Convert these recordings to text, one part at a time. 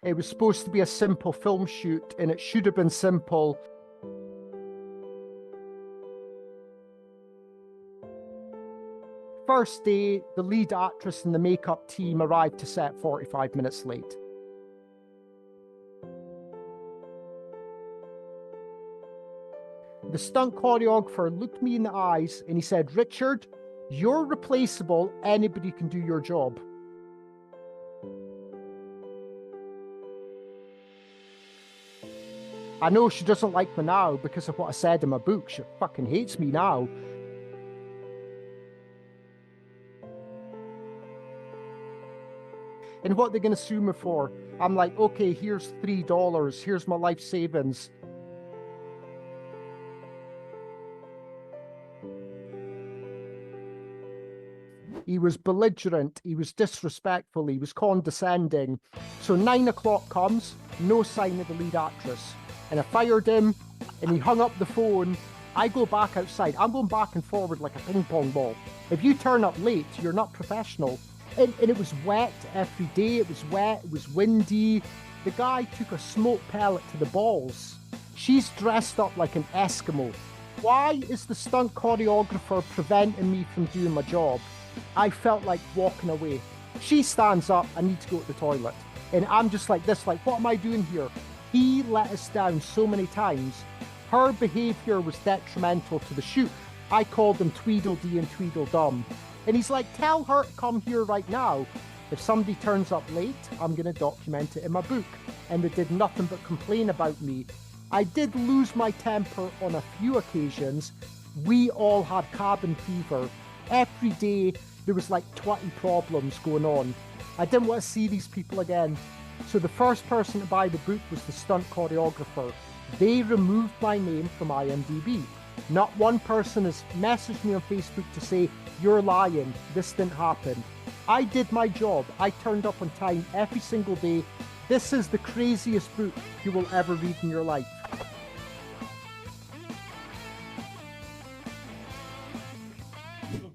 It was supposed to be a simple film shoot, and it should have been simple. First day, the lead actress and the makeup team arrived to set 45 minutes late. The stunt choreographer looked me in the eyes and he said, "Richard, you're replaceable. Anybody can do your job." I know she doesn't like me now because of what I said in my book. She fucking hates me now. And what they're going to sue me for? I'm like, okay, here's $3. Here's my life savings. He was belligerent. He was disrespectful. He was condescending. So 9 o'clock comes, no sign of the lead actress. And I fired him and he hung up the phone. I go back outside. I'm going back and forward like a ping pong ball. If you turn up late, you're not professional. And it was wet every day. It was wet. It was windy. The guy took a smoke pellet to the balls. She's dressed up like an Eskimo. Why is the stunt choreographer preventing me from doing my job? I felt like walking away. She stands up, I need to go to the toilet. And I'm just like this, like, what am I doing here? He let us down so many times. Her behaviour was detrimental to the shoot. I called him Tweedledee and Tweedledum. And he's like, tell her to come here right now. If somebody turns up late, I'm going to document it in my book. And they did nothing but complain about me. I did lose my temper on a few occasions. We all had cabin fever. Every day, there was like 20 problems going on. I didn't want to see these people again. So the first person to buy the book was the stunt choreographer. They removed my name from IMDb. Not one person has messaged me on Facebook to say, you're lying, this didn't happen. I did my job. I turned up on time every single day. This is the craziest book you will ever read in your life.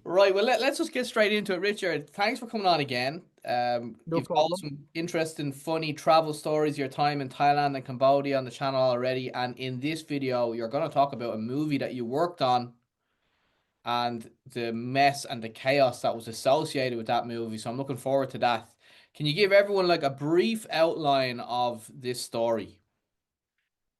Right, well, let's just get straight into it. Richard, thanks for coming on again. No You've told problem. some interesting, funny travel stories, your time in Thailand and Cambodia on the channel already. And in this video, you're going to talk about a movie that you worked on and the mess and the chaos that was associated with that movie. So I'm looking forward to that. Can you give everyone like a brief outline of this story?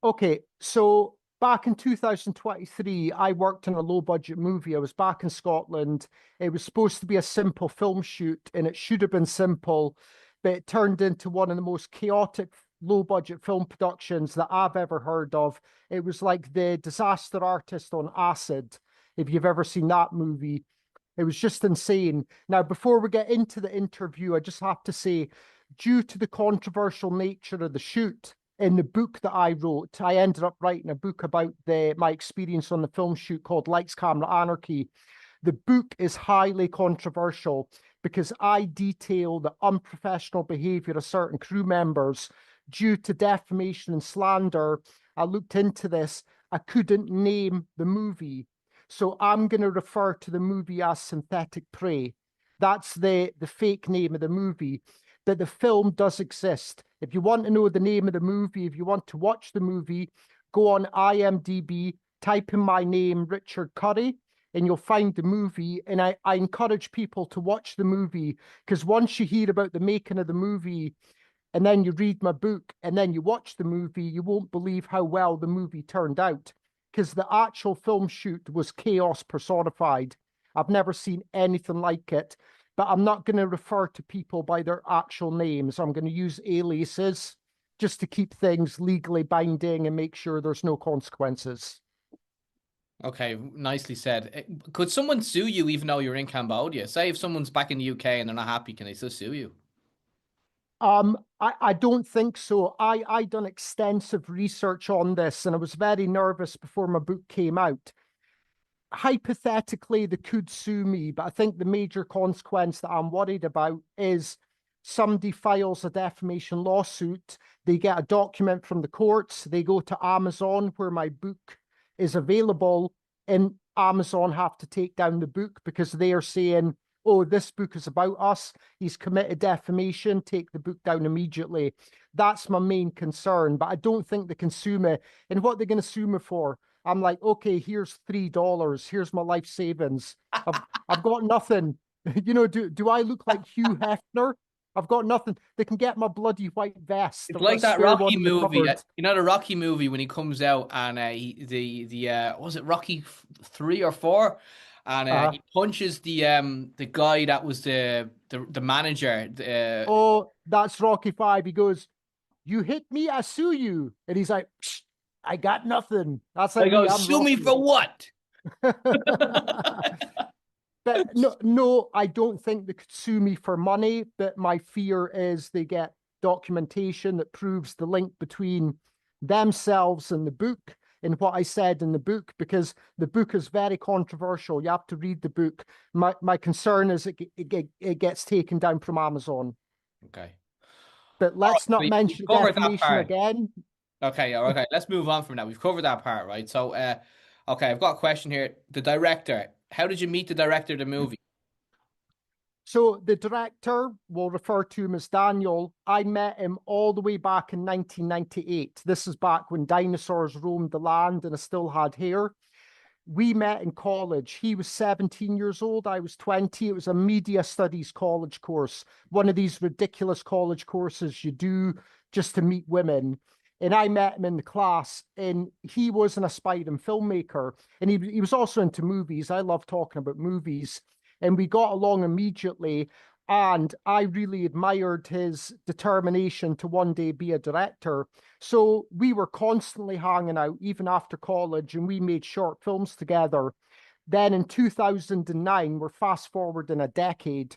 Okay, so back in 2023, I worked on a low budget movie. I was back in Scotland. It was supposed to be a simple film shoot, and it should have been simple, but it turned into one of the most chaotic low budget film productions that I've ever heard of. It was like the Disaster Artist on acid, if you've ever seen that movie. It was just insane. Now, before we get into the interview, I just have to say, due to the controversial nature of the shoot, in the book that I wrote, I ended up writing a book about my experience on the film shoot called Lights, Camera, Anarchy. The book is highly controversial because I detail the unprofessional behaviour of certain crew members due to defamation and slander. I looked into this. I couldn't name the movie. So I'm going to refer to the movie as Synthetic Prey. That's the fake name of the movie. But the film does exist. If you want to know the name of the movie, if you want to watch the movie, go on IMDb, type in my name, Richard Curry, and you'll find the movie. And I encourage people to watch the movie, because once you hear about the making of the movie, and then you read my book, and then you watch the movie, you won't believe how well the movie turned out, because the actual film shoot was chaos personified. I've never seen anything like it. But I'm not going to refer to people by their actual names. I'm going to use aliases just to keep things legally binding and make sure there's no consequences. Okay, nicely said. Could someone sue you even though you're in Cambodia? Say if someone's back in the UK and they're not happy, can they still sue you? I don't think so. I done extensive research on this and I was very nervous before my book came out. Hypothetically, they could sue me, but I think the major consequence that I'm worried about is somebody files a defamation lawsuit, they get a document from the courts, they go to Amazon where my book is available, and Amazon have to take down the book because they are saying oh, this book is about us, he's committed defamation, take the book down immediately. That's my main concern. But I don't think they can sue me. And what they're going to sue me for? I'm like, okay, here's $3. Here's my life savings. I've got nothing. You know, do I look like Hugh Hefner? I've got nothing. They can get my bloody white vest. It's I've got a like that spare one Rocky in the movie. cupboard. You know the Rocky movie when he comes out and was it Rocky 3 or 4, and Uh, he punches the guy that was the manager. oh, that's Rocky Five. He goes, "You hit me, I sue you," and he's like, "Psh, I got nothing." That's I like go, me. I'm sue me Rocky. for what? But no, no, I don't think they could sue me for money. But my fear is they get documentation that proves the link between themselves and the book and what I said in the book, because the book is very controversial. You have to read the book. My concern is it gets taken down from Amazon. Okay. But All right. let's So not we've mention covered that defamation part. again. Okay. Okay. Let's move on from that. We've covered that part, right? So, okay, I've got a question here. The director. How did you meet the director of the movie? So the director, we'll refer to him as Daniel. I met him all the way back in 1998. This is back when dinosaurs roamed the land and I still had hair. We met in college. He was 17 years old. I was 20. It was a media studies college course, one of these ridiculous college courses you do just to meet women. And I met him in the class, and he was an aspiring filmmaker. And he was also into movies. I love talking about movies. And we got along immediately. And I really admired his determination to one day be a director. So we were constantly hanging out, even after college, and we made short films together. Then in 2009, we're fast forward in a decade,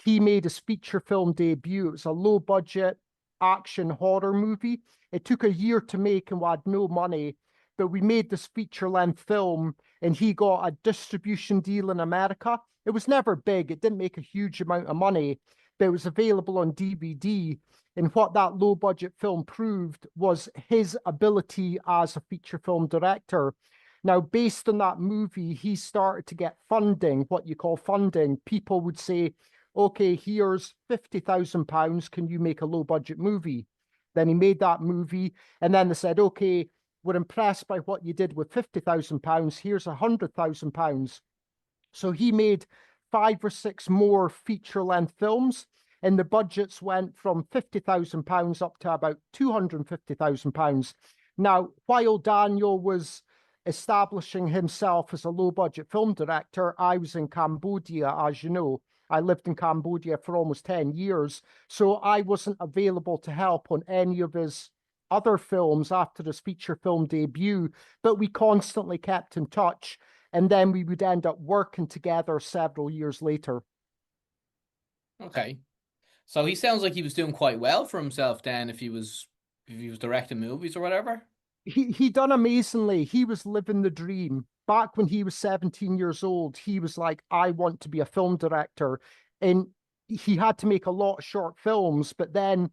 he made his feature film debut. It was a low budget action horror movie. It took a year to make and we had no money, but we made this feature length film and he got a distribution deal in America. It was never big, it didn't make a huge amount of money, but it was available on DVD. And what that low budget film proved was his ability as a feature film director. Now, based on that movie, he started to get funding, what you call funding. People would say, okay, here's £50,000. Can you make a low budget movie? Then he made that movie. And then they said, okay, we're impressed by what you did with £50,000. Here's £100,000. So he made 5 or 6 more feature length films. And the budgets went from £50,000 up to about £250,000. Now, while Daniel was establishing himself as a low budget film director, I was in Cambodia, as you know. I lived in Cambodia for almost 10 years. So I wasn't available to help on any of his other films after his feature film debut, but we constantly kept in touch. And then we would end up working together several years later. Okay. So he sounds like he was doing quite well for himself then if he was directing movies or whatever. He done amazingly. He was living the dream. Back when he was 17 years old, he was like, I want to be a film director. And he had to make a lot of short films, but then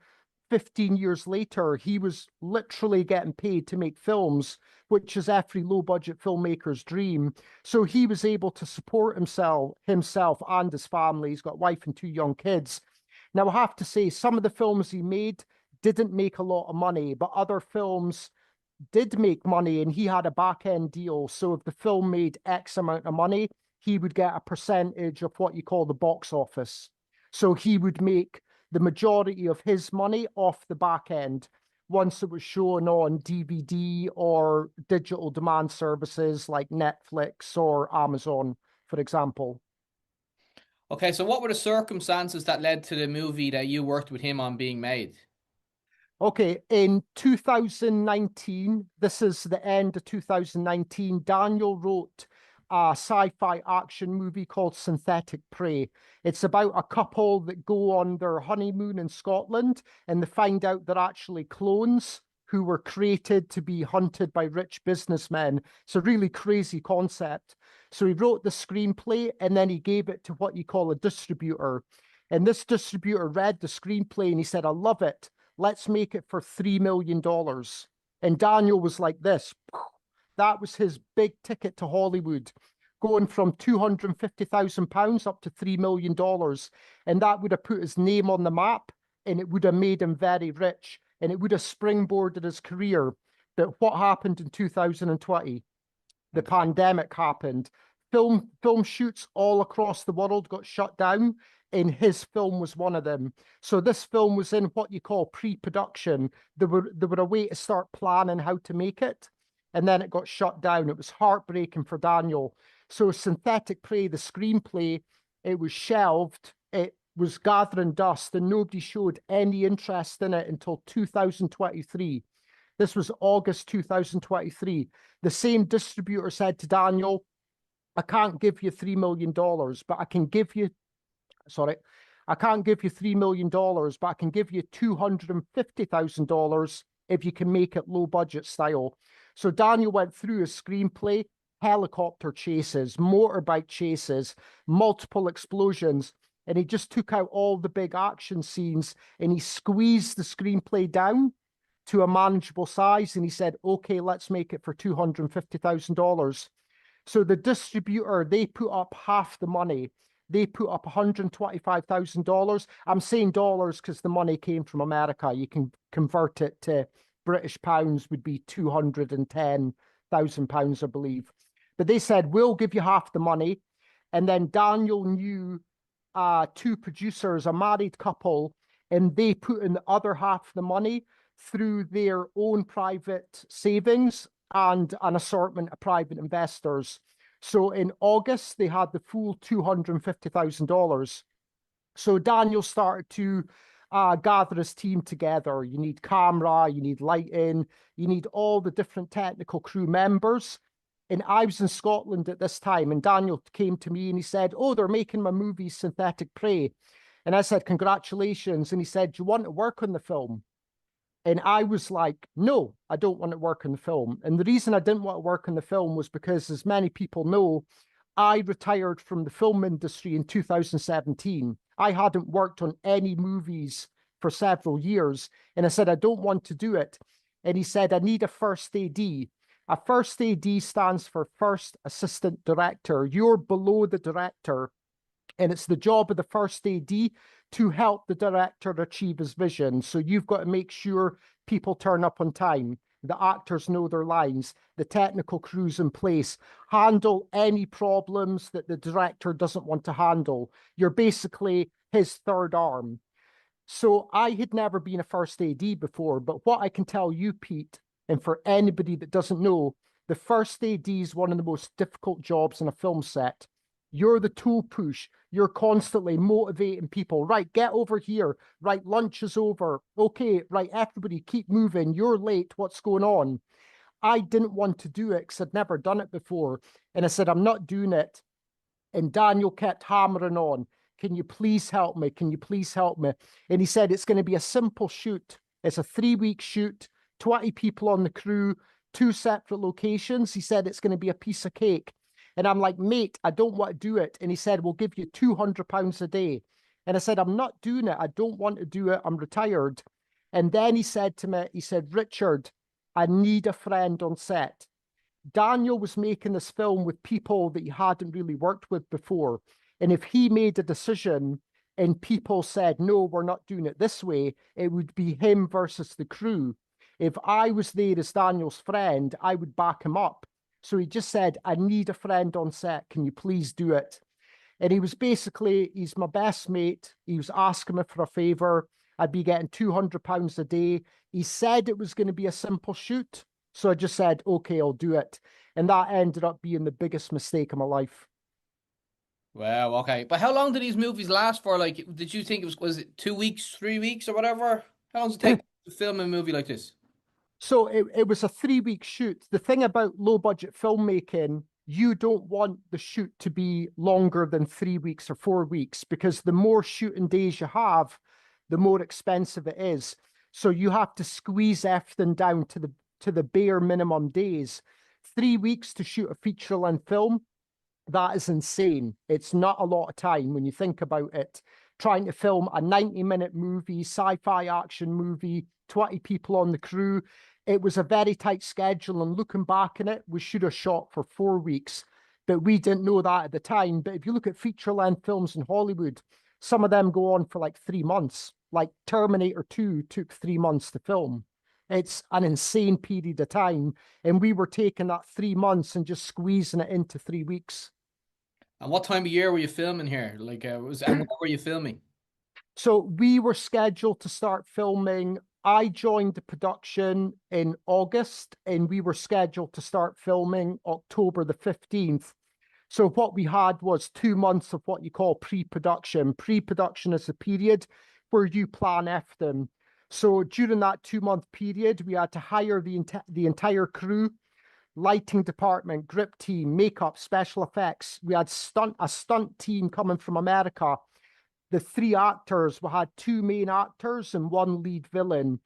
15 years later, he was literally getting paid to make films, which is every low budget filmmaker's dream. So he was able to support himself and his family. He's got a wife and 2 young kids. Now, I have to say, some of the films he made didn't make a lot of money, but other films did make money and he had a back end deal. So if the film made X amount of money, he would get a percentage of what you call the box office. So he would make the majority of his money off the back end once it was shown on DVD or digital demand services like Netflix or Amazon, for example. Okay, so what were the circumstances that led to the movie that you worked with him on being made? Okay, in 2019, this is the end of 2019, Daniel wrote a sci-fi action movie called Synthetic Prey. It's about a couple that go on their honeymoon in Scotland and they find out they're actually clones who were created to be hunted by rich businessmen. It's a really crazy concept. So he wrote the screenplay and then he gave it to what you call a distributor. And this distributor read the screenplay and he said, I love it. Let's make it for $3 million. And Daniel was like this. That was his big ticket to Hollywood. going from £250,000 up to $3 million. And that would have put his name on the map, and it would have made him very rich, and it would have springboarded his career. But what happened in 2020? The pandemic happened. Film shoots all across the world got shut down, and his film was one of them. So this film was in what you call pre-production. There were a way to start planning how to make it, and then it got shut down. It was heartbreaking for Daniel. So Synthetic Prey, the screenplay, it was shelved. It was gathering dust, and nobody showed any interest in it until 2023. This was August 2023. The same distributor said to Daniel, I can't give you $3 million, but I can give you, I can't give you $3 million, but I can give you $250,000 if you can make it low budget style. So Daniel went through his screenplay, helicopter chases, motorbike chases, multiple explosions, and he just took out all the big action scenes and he squeezed the screenplay down to a manageable size. And he said, okay, let's make it for $250,000. So the distributor, they put up half the money. They put up $125,000. I'm saying dollars because the money came from America. You can convert it to British pounds, would be £210,000, I believe. But they said, we'll give you half the money. And then Daniel knew two producers, a married couple, and they put in the other half of the money through their own private savings and an assortment of private investors. So in August, they had the full $250,000. So Daniel started to gather his team together. You need camera, you need lighting, you need all the different technical crew members. And I was in Scotland at this time, and Daniel came to me and he said, oh, they're making my movie Synthetic Prey. And I said, congratulations. And he said, do you want to work on the film? And I was like, no, I don't want to work on the film. And the reason I didn't want to work on the film was because, as many people know, I retired from the film industry in 2017. I hadn't worked on any movies for several years. And I said, I don't want to do it. And he said, I need a first AD. A first AD stands for First Assistant Director. You're below the director, and it's the job of the first AD to help the director achieve his vision. So you've got to make sure people turn up on time, the actors know their lines, the technical crew's in place, handle any problems that the director doesn't want to handle. You're basically his third arm. So I had never been a first AD before, but what I can tell you, Pete, and for anybody that doesn't know, the first AD is one of the most difficult jobs on a film set. You're the tool push. You're constantly motivating people. Right, get over here. Right, lunch is over. Okay, right, everybody keep moving. You're late. What's going on? I didn't want to do it because I'd never done it before. And I said, I'm not doing it. And Daniel kept hammering on. Can you please help me? Can you please help me? And he said, it's going to be a simple shoot. It's a 3-week shoot, 20 people on the crew, 2 separate locations. He said, it's going to be a piece of cake. And I'm like, mate, I don't want to do it. And he said, we'll give you £200 a day. And I said, I'm not doing it. I don't want to do it. I'm retired. And then he said to me, he said, Richard, I need a friend on set. Daniel was making this film with people that he hadn't really worked with before. And if he made a decision and people said, no, we're not doing it this way, it would be him versus the crew. If I was there as Daniel's friend, I would back him up. So he just said, I need a friend on set. Can you please do it? And he was basically, he's my best mate. He was asking me for a favor. I'd be getting £200 a day. He said it was going to be a simple shoot. So I just said, okay, I'll do it. And that ended up being the biggest mistake of my life. Wow, okay. But how long did these movies last for? Like, did you think was it 2 weeks, 3 weeks, or whatever? How long does it take to film a movie like this? So it was a 3-week shoot. The thing about low budget filmmaking, you don't want the shoot to be longer than 3 weeks or 4 weeks, because the more shooting days you have, the more expensive it is. So you have to squeeze everything down to the bare minimum days. 3 weeks to shoot a feature-length film, that is insane. It's not a lot of time when you think about it. Trying to film a 90-minute movie, sci-fi action movie, 20 people on the crew. It was a very tight schedule, and looking back on it, we should have shot for 4 weeks. but we didn't know that at the time. But if you look at feature-length films in Hollywood, some of them go on for like 3 months. Like Terminator 2 took 3 months to film. It's an insane period of time. And we were taking that 3 months and just squeezing it into 3 weeks. And what time of year were you filming here? Like, and where were you filming? So we were scheduled to start filming. I joined the production in August, and we were scheduled to start filming October the 15th. So what we had was 2 months of what you call pre-production. Pre-production is a period where you plan everything. So during that 2 month period, we had to hire the entire crew, lighting department, grip team, makeup, special effects. We had a stunt team coming from America. The three actors, we had two main actors and one lead villain.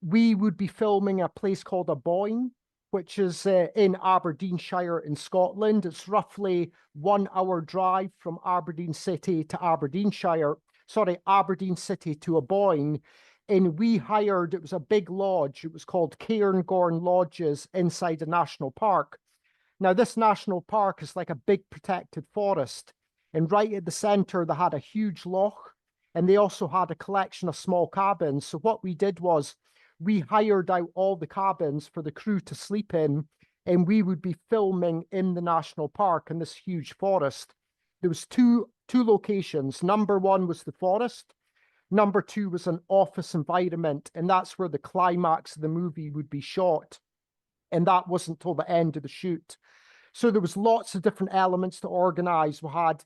We would be filming a place called Aboyne, which is in Aberdeenshire in Scotland. It's roughly 1 hour drive from Aberdeen City to Aberdeenshire. Sorry, Aberdeen City to Aboyne. And we hired, it was a big lodge. It was called Cairngorm Lodges inside a national park. Now, this national park is like a big protected forest. And right at the center, they had a huge loch, and they also had a collection of small cabins. So what we did was we hired out all the cabins for the crew to sleep in, and we would be filming in the national park in this huge forest. There was two locations. Number one was the forest. Number two was an office environment, and that's where the climax of the movie would be shot. And that wasn't till the end of the shoot. So there was lots of different elements to organize. We had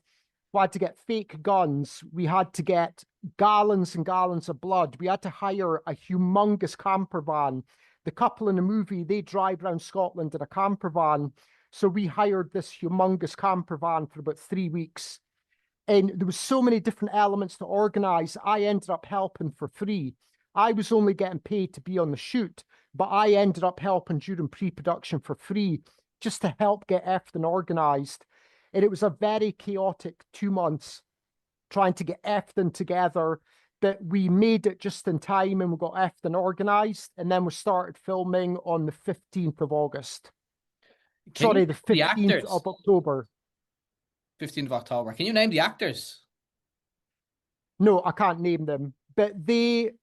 to get fake guns. We had to get gallons and gallons of blood. We had to hire a humongous camper van. The couple in the movie, they drive around Scotland in a camper van. So we hired this humongous camper van for about 3 weeks. And there was so many different elements to organize. I ended up helping for free. I was only getting paid to be on the shoot, but I ended up helping during pre-production for free just to help get everything organized. And it was a very chaotic 2 months trying to get everything together, but we made it just in time and we got everything organized. And then we started filming on the 15th of August. Sorry, the 15th of October. 15th of October. Can you name the actors? No, I can't name them, but the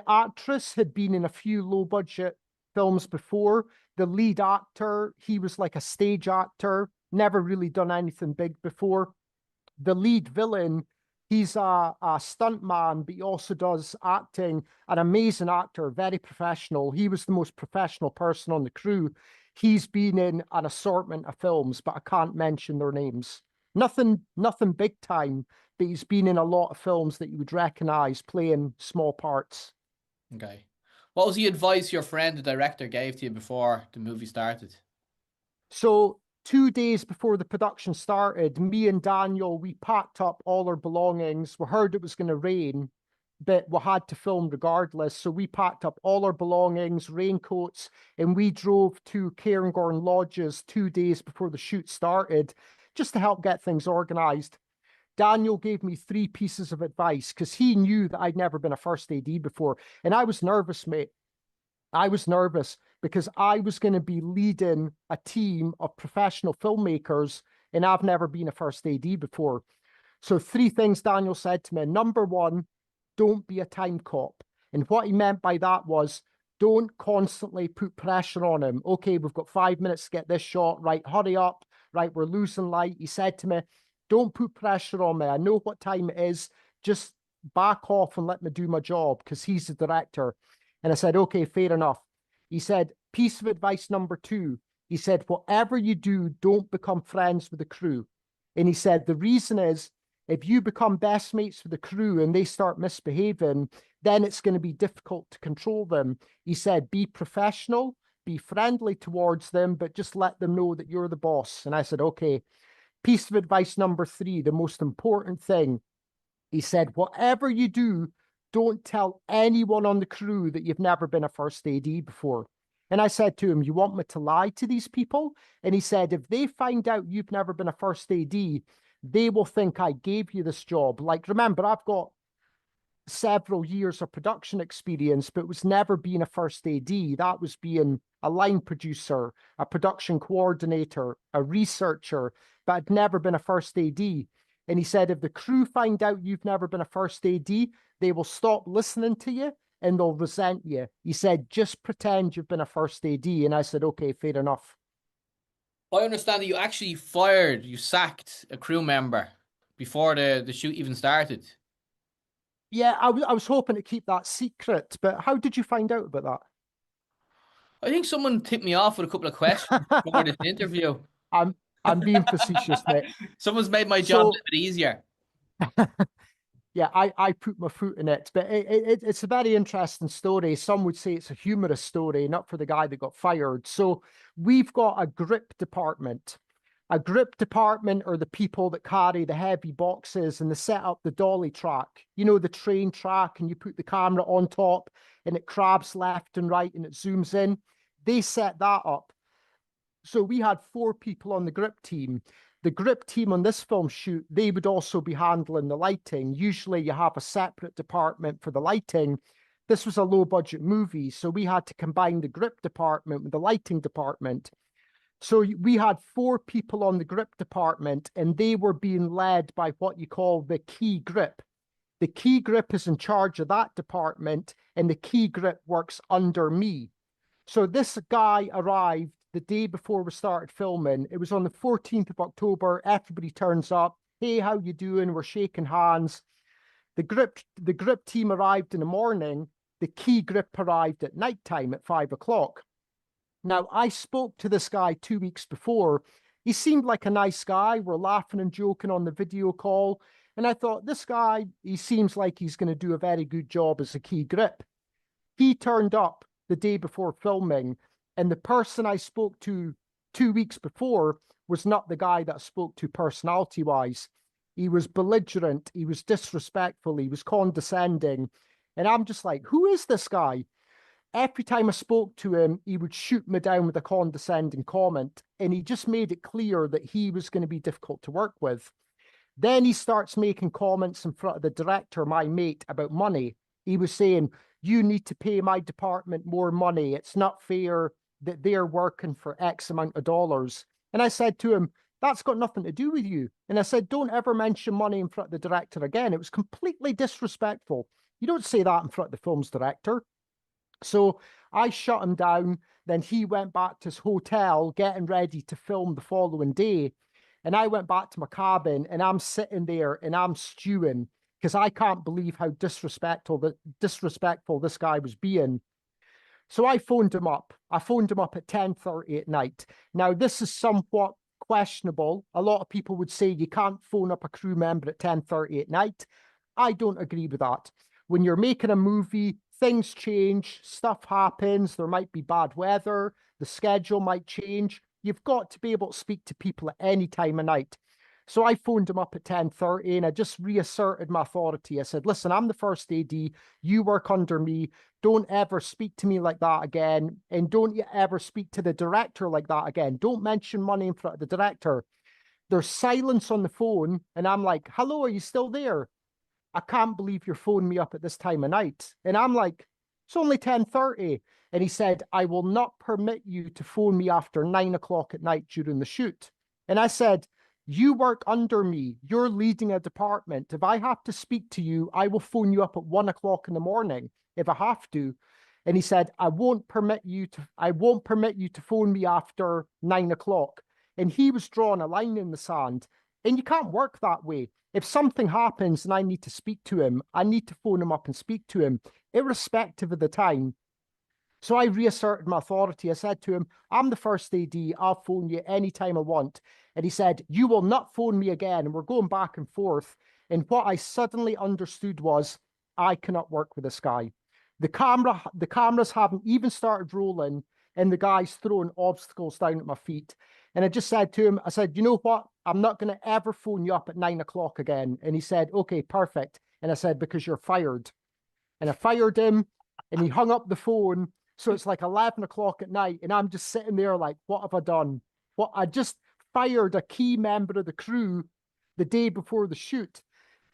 actress had been in a few low budget films before. The lead actor, he was like a stage actor, never really done anything big before. The lead villain, he's a stunt man, but he also does acting, an amazing actor, very professional. He was the most professional person on the crew. He's been in an assortment of films, but I can't mention their names. Nothing big time, but he's been in a lot of films that you would recognize playing small parts. Okay. What was the advice your friend, the director, gave to you before the movie started? So 2 days before the production started, me and Daniel, we packed up all our belongings. We heard it was going to rain, but we had to film regardless. So we packed up all our belongings, raincoats, and we drove to Cairngorm Lodges 2 days before the shoot started, just to help get things organized. Daniel gave me 3 pieces of advice because he knew that I'd never been a first AD before. And I was nervous, mate. I was nervous because I was going to be leading a team of professional filmmakers, and I've never been a first AD before. So 3 things Daniel said to me. Number one, don't be a time cop. And what he meant by that was, don't constantly put pressure on him. Okay, we've got 5 minutes to get this shot. Right, hurry up. Right, we're losing light. He said to me, don't put pressure on me. I know what time it is. Just back off and let me do my job because he's the director. And I said, okay, fair enough. He said, piece of advice number 2. He said, whatever you do, don't become friends with the crew. And he said, the reason is, if you become best mates with the crew and they start misbehaving, then it's going to be difficult to control them. He said, be professional, be friendly towards them, but just let them know that you're the boss. And I said, okay. Piece of advice number 3, the most important thing. He said, whatever you do, don't tell anyone on the crew that you've never been a first AD before. And I said to him, you want me to lie to these people? And he said, if they find out you've never been a first AD, they will think I gave you this job. Like, remember, I've got several years of production experience, but was never being a first AD. That was being a line producer, a production coordinator, a researcher, but had never been a first AD. And he said, if the crew find out you've never been a first AD, they will stop listening to you and they'll resent you. He said, just pretend you've been a first AD. And I said, okay, fair enough. I understand that you actually you sacked a crew member before the shoot even started. Yeah, I was hoping to keep that secret, but how did you find out about I think someone tipped me off with a couple of questions before this that? interview. I'm I'm being facetious, mate. Someone's made my job a So little bit easier. yeah, I put my foot in it, but it's a very interesting story. Some would say it's a humorous story, not for the guy that got fired. So we've got a grip department. A grip department are the people that carry the heavy boxes and they set up the dolly track, you know, the train track, and you put the camera on top and it crabs left and right and it zooms in. They set that up. So we had 4 people on the grip team. The grip team on this film shoot, they would also be handling the lighting. Usually you have a separate department for the lighting. This was a low budget movie, so we had to combine the grip department with the lighting department. So we had 4 people on the grip department, and they were being led by what you call the key grip. The key grip is in charge of that department, and the key grip works under me. So this guy arrived the day before we started filming. It was on the 14th of October. Everybody turns up. Hey, how you doing? We're shaking hands. The grip team arrived in the morning. The key grip arrived at nighttime at 5 o'clock. Now, I spoke to this guy 2 weeks before. He seemed like a nice guy. We're laughing and joking on the video call. And I thought, this guy, he seems like he's going to do a very good job as a key grip. He turned up the day before filming, and the person I spoke to 2 weeks before was not the guy that I spoke to personality wise. He was belligerent, he was disrespectful, he was condescending. And I'm just like, who is this guy? Every time I spoke to him, he would shoot me down with a condescending comment. And he just made it clear that he was going to be difficult to work with. Then he starts making comments in front of the director, my mate, about money. He was saying, you need to pay my department more money. It's not fair that they're working for X amount of dollars. And I said to him, that's got nothing to do with you. And I said, don't ever mention money in front of the director again. It was completely disrespectful. You don't say that in front of the film's director. So I shut him down. Then he went back to his hotel, getting ready to film the following day. And I went back to my cabin and I'm sitting there and I'm stewing because I can't believe how disrespectful this guy was being. So I phoned him up. I phoned him up at 10:30 at night. Now, this is somewhat questionable. A lot of people would say you can't phone up a crew member at 10:30 at night. I don't agree with that. When you're making a movie, things change, stuff happens, there might be bad weather, the schedule might change. You've got to be able to speak to people at any time of night. So I phoned him up at 10:30 and I just reasserted my authority. I said, listen, I'm the first AD. You work under me. Don't ever speak to me like that again. And don't you ever speak to the director like that again. Don't mention money in front of the director. There's silence on the phone. And I'm like, hello, are you still there? I can't believe you're phoning me up at this time of night. And I'm like, it's only 10:30. And he said, I will not permit you to phone me after 9 o'clock at night during the shoot. And I said, you work under me. You're leading a department. If I have to speak to you, I will phone you up at 1 o'clock in the morning if I have to. And he said, I won't permit you to phone me after 9 o'clock. And he was drawing a line in the sand. And you can't work that way. If something happens and I need to speak to him, I need to phone him up and speak to him, irrespective of the time. So I reasserted my authority. I said to him, I'm the first AD. I'll phone you anytime I want. And he said, you will not phone me again. And we're going back and forth. And what I suddenly understood was, I cannot work with this guy. The cameras haven't even started rolling, and the guy's throwing obstacles down at my feet. And I just said to him, I said, you know what? I'm not going to ever phone you up at 9 o'clock again. And he said, okay, perfect. And I said, because you're fired. And I fired him and he hung up the phone. So it's like 11 o'clock at night. And I'm just sitting there like, what have I done? What I just fired a key member of the crew the day before the shoot.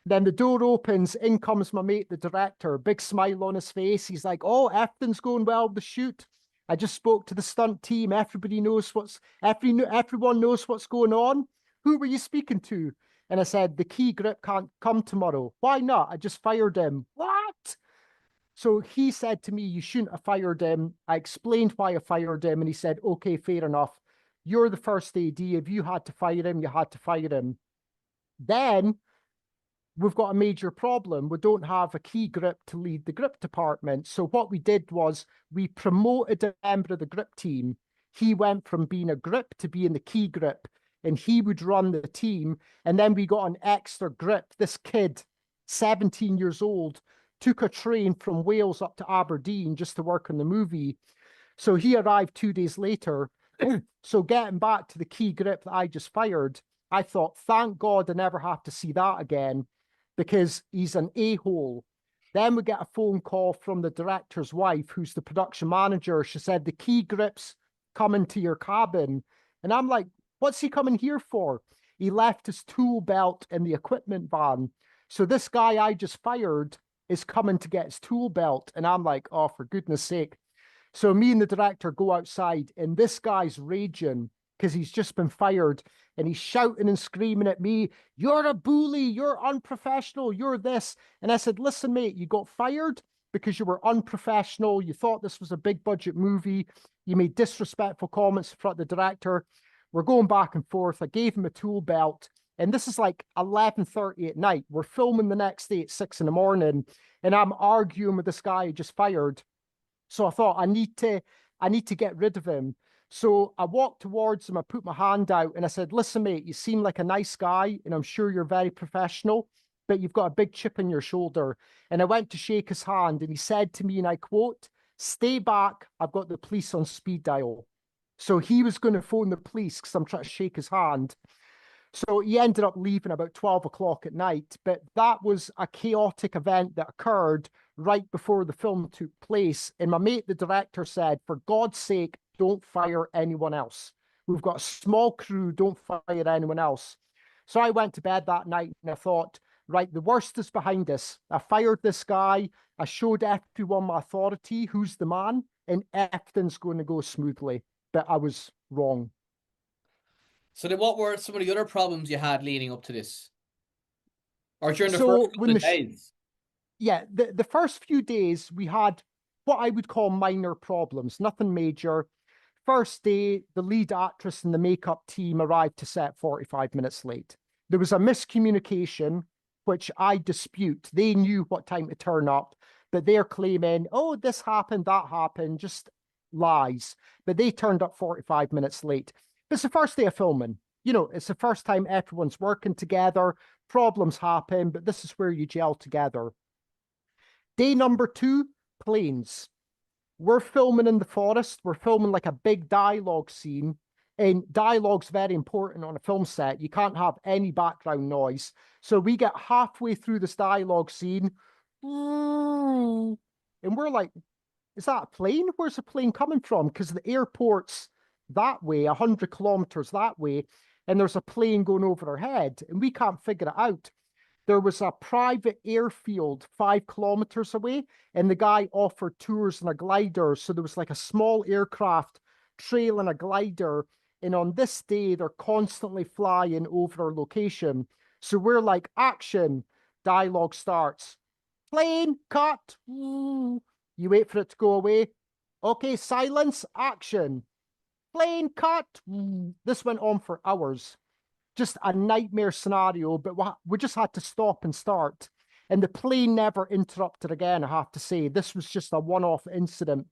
Then the door opens, in comes my mate, the director, big smile on his face. He's like, "Oh, everything's going well with the shoot. I just spoke to the stunt team. Everyone knows what's going on. Who were you speaking to?" And I said, "The key grip can't come tomorrow." "Why not? I just fired him." "What?" So he said to me, "You shouldn't have fired him." I explained why I fired him, and he said, "Okay, fair enough. You're the first AD. If you had to fire him, you had to fire him." Then we've got a major problem. We don't have a key grip to lead the grip department. So what we did was we promoted a member of the grip team. He went from being a grip to being the key grip, and he would run the team. And then we got an extra grip. This kid, 17 years old, took a train from Wales up to Aberdeen just to work on the movie. So he arrived 2 days later. So getting back to the key grip that I just fired, I thought, thank God I never have to see that again, because he's an a-hole. Then we get a phone call from the director's wife, who's the production manager. She said, "The key grip's coming to your cabin." And I'm like, "What's he coming here for?" He left his tool belt in the equipment van. So this guy I just fired is coming to get his tool belt. And I'm like, "Oh, for goodness sake." So me and the director go outside, and this guy's raging because he's just been fired, and he's shouting and screaming at me, "You're a bully, you're unprofessional, you're this." And I said, "Listen, mate, you got fired because you were unprofessional. You thought this was a big budget movie. You made disrespectful comments in front of the director." We're going back and forth. I gave him a tool belt. And this is like 11:30 at night. We're filming the next day at 6 in the morning. And I'm arguing with this guy I just fired. So I thought, I need to get rid of him. So I walked towards him, I put my hand out, and I said, "Listen, mate, you seem like a nice guy, and I'm sure you're very professional, but you've got a big chip on your shoulder." And I went to shake his hand, and he said to me, and I quote, "Stay back, I've got the police on speed dial." So he was going to phone the police because I'm trying to shake his hand. So he ended up leaving about 12 o'clock at night. But that was a chaotic event that occurred right before the film took place. And my mate, the director, said, "For God's sake, don't fire anyone else. We've got a small crew, don't fire anyone else." So I went to bed that night and I thought, right, the worst is behind us. I fired this guy. I showed everyone my authority, who's the man, and everything's going to go smoothly. But I was wrong. So then what were some of the other problems you had leading up to this? Or during the first So couple when of the days? yeah, the first few days we had what I would call minor problems, nothing major. First day, the lead actress and the makeup team arrived to set 45 minutes late. There was a miscommunication, which I dispute. They knew what time to turn up, but they're claiming, "Oh, this happened, that happened," just lies. But they turned up 45 minutes late. But it's the first day of filming. You know, it's the first time everyone's working together. Problems happen, but this is where you gel together. Day number two, planes. We're filming in the forest. We're filming like a big dialogue scene. And dialogue's very important on a film set. You can't have any background noise. So we get halfway through this dialogue scene, and we're like, "Is that a plane? Where's the plane coming from?" Because the airport's that way, 100 kilometers that way, and there's a plane going over our head, and we can't figure it out. There was a private airfield 5 kilometers away, and the guy offered tours in a glider. So there was like a small aircraft trailing a glider. And on this day, they're constantly flying over our location. So we're like, "Action," dialogue starts. "Plane, cut." You wait for it to go away. "Okay, silence, action." "Plane, cut." This went on for hours, just a nightmare scenario, but we just had to stop and start. And the plane never interrupted again, I have to say. This was just a one-off incident.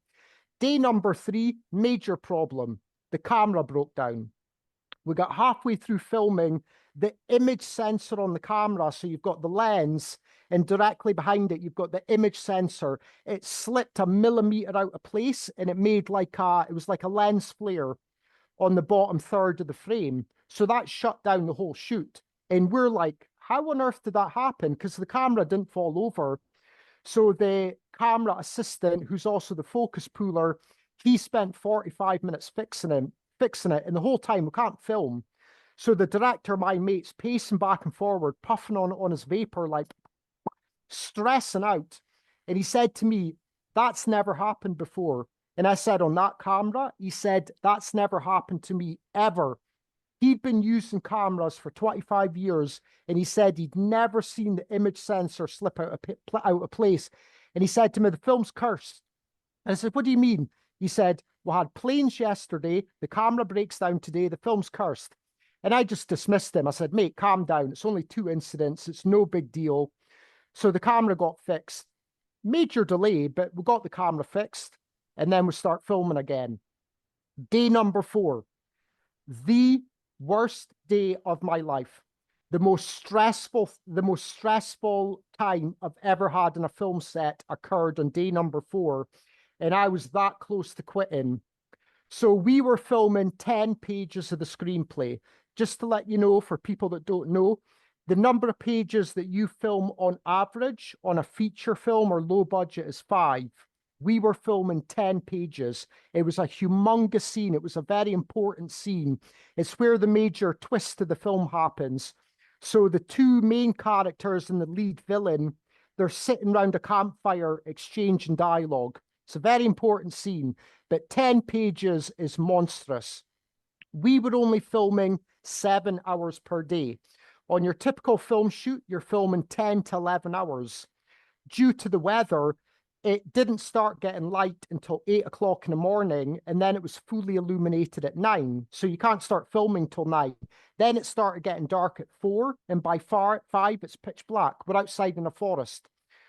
Day number three, major problem. The camera broke down. We got halfway through filming, the image sensor on the camera, so you've got the lens, and directly behind it, you've got the image sensor. It slipped a millimeter out of place, and it made it was like a lens flare on the bottom third of the frame. So that shut down the whole shoot. And we're like, how on earth did that happen? Because the camera didn't fall over. So the camera assistant, who's also the focus puller, he spent 45 minutes fixing it. And the whole time we can't film. So the director, my mate's pacing back and forward, puffing on his vapor, like stressing out. And he said to me, that's never happened before. And I said, on that camera? He said, that's never happened to me ever. He'd been using cameras for 25 years, and he said he'd never seen the image sensor slip out of place. And he said to me, the film's cursed. And I said, what do you mean? He said, we had planes yesterday, the camera breaks down today, the film's cursed. And I just dismissed him. I said, mate, calm down. It's only 2 incidents. It's no big deal. So the camera got fixed. Major delay, but we got the camera fixed. And then we start filming again. Day number 4. The worst day of my life. The most stressful time I've ever had in a film set occurred on day number 4. And I was that close to quitting. So we were filming 10 pages of the screenplay. Just to let you know, for people that don't know, the number of pages that you film on average on a feature film or low budget is 5. We were filming 10 pages. It was a humongous scene. It was a very important scene. It's where the major twist of the film happens. So the 2 main characters and the lead villain, they're sitting around a campfire exchanging dialogue. It's a very important scene, but 10 pages is monstrous. We were only filming 7 hours per day. On your typical film shoot, you're filming 10 to 11 hours. Due to the weather, it didn't start getting light until 8 o'clock in the morning, and then it was fully illuminated at 9. So you can't start filming till 9. Then it started getting dark at 4, and by 5, it's pitch black. We're outside in a forest.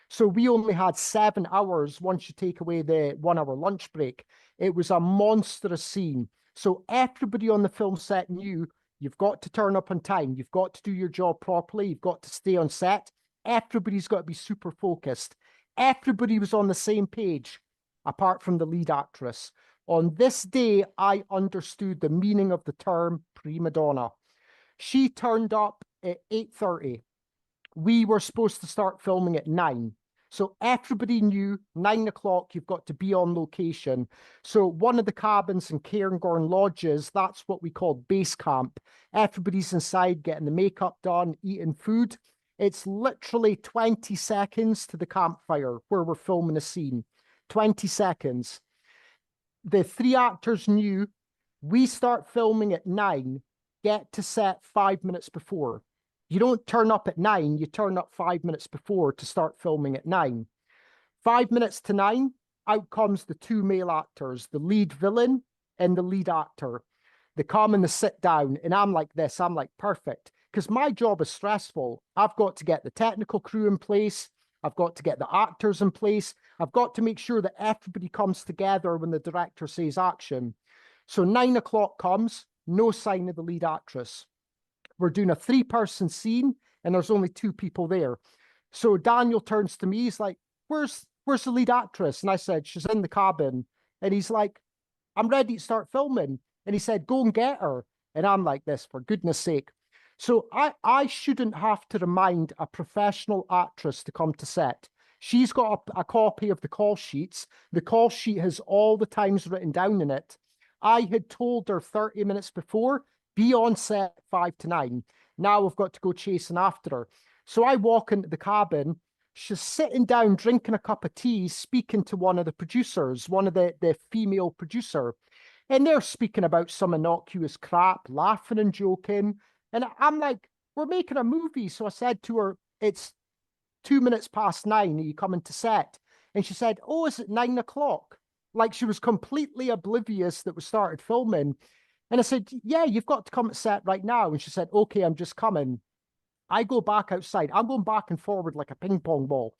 So we only had 7 hours once you take away the 1-hour lunch break. It was a monstrous scene. So everybody on the film set knew you've got to turn up on time. You've got to do your job properly. You've got to stay on set. Everybody's got to be super focused. Everybody was on the same page, apart from the lead actress. On this day, I understood the meaning of the term prima donna. She turned up at 8:30. We were supposed to start filming at 9. So everybody knew 9 o'clock, you've got to be on location. So one of the cabins in Cairngorm Lodges, that's what we call base camp. Everybody's inside getting the makeup done, eating food. It's literally 20 seconds to the campfire where we're filming a scene. 20 seconds. The 3 actors knew we start filming at 9, get to set 5 minutes before. You don't turn up at 9, you turn up 5 minutes before to start filming at 9. 5 minutes to 9, out comes the 2 male actors, the lead villain and the lead actor. They come and they sit down, and I'm like this, I'm like, perfect. Because my job is stressful. I've got to get the technical crew in place. I've got to get the actors in place. I've got to make sure that everybody comes together when the director says action. So 9 o'clock comes, no sign of the lead actress. We're doing a 3-person scene, and there's only 2 people there. So Daniel turns to me, he's like, where's the lead actress? And I said, she's in the cabin. And he's like, I'm ready to start filming. And he said, go and get her. And I'm like this, for goodness sake. So I shouldn't have to remind a professional actress to come to set. She's got a copy of the call sheets. The call sheet has all the times written down in it. I had told her 30 minutes before, be on set 5 to 9. Now we've got to go chasing after her. So I walk into the cabin. She's sitting down, drinking a cup of tea, speaking to one of the producers, one of the female producer. And they're speaking about some innocuous crap, laughing and joking. And I'm like, we're making a movie. So I said to her, it's 2 minutes past 9. Are you coming to set? And she said, oh, is it 9 o'clock? Like she was completely oblivious that we started filming. And I said, yeah, you've got to come to set right now. And she said, okay, I'm just coming. I go back outside. I'm going back and forward like a ping pong ball.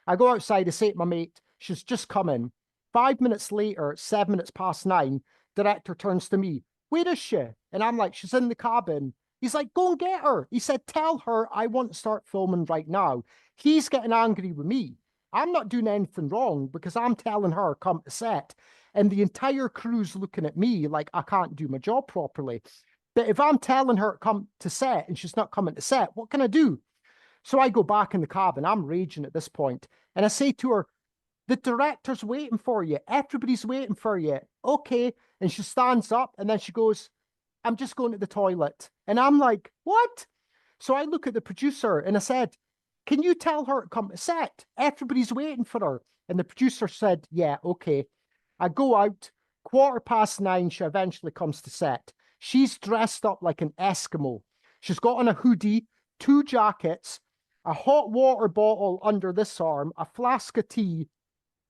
I go outside to say to my mate, she's just coming. 5 minutes later, 7 minutes past 9, director turns to me, where is she? And I'm like, she's in the cabin. He's like, go and get her. He said, tell her I want to start filming right now. He's getting angry with me. I'm not doing anything wrong because I'm telling her, come to set. And the entire crew's looking at me like I can't do my job properly. But if I'm telling her to come to set and she's not coming to set, what can I do? So I go back in the cabin. I'm raging at this point. And I say to her, the director's waiting for you. Everybody's waiting for you. Okay. And she stands up and then she goes, I'm just going to the toilet. And I'm like, what? So I look at the producer and I said, can you tell her to come to set? Everybody's waiting for her. And the producer said, yeah, okay. I go out, 9:15, she eventually comes to set. She's dressed up like an Eskimo. She's got on a hoodie, 2 jackets, a hot water bottle under this arm, a flask of tea,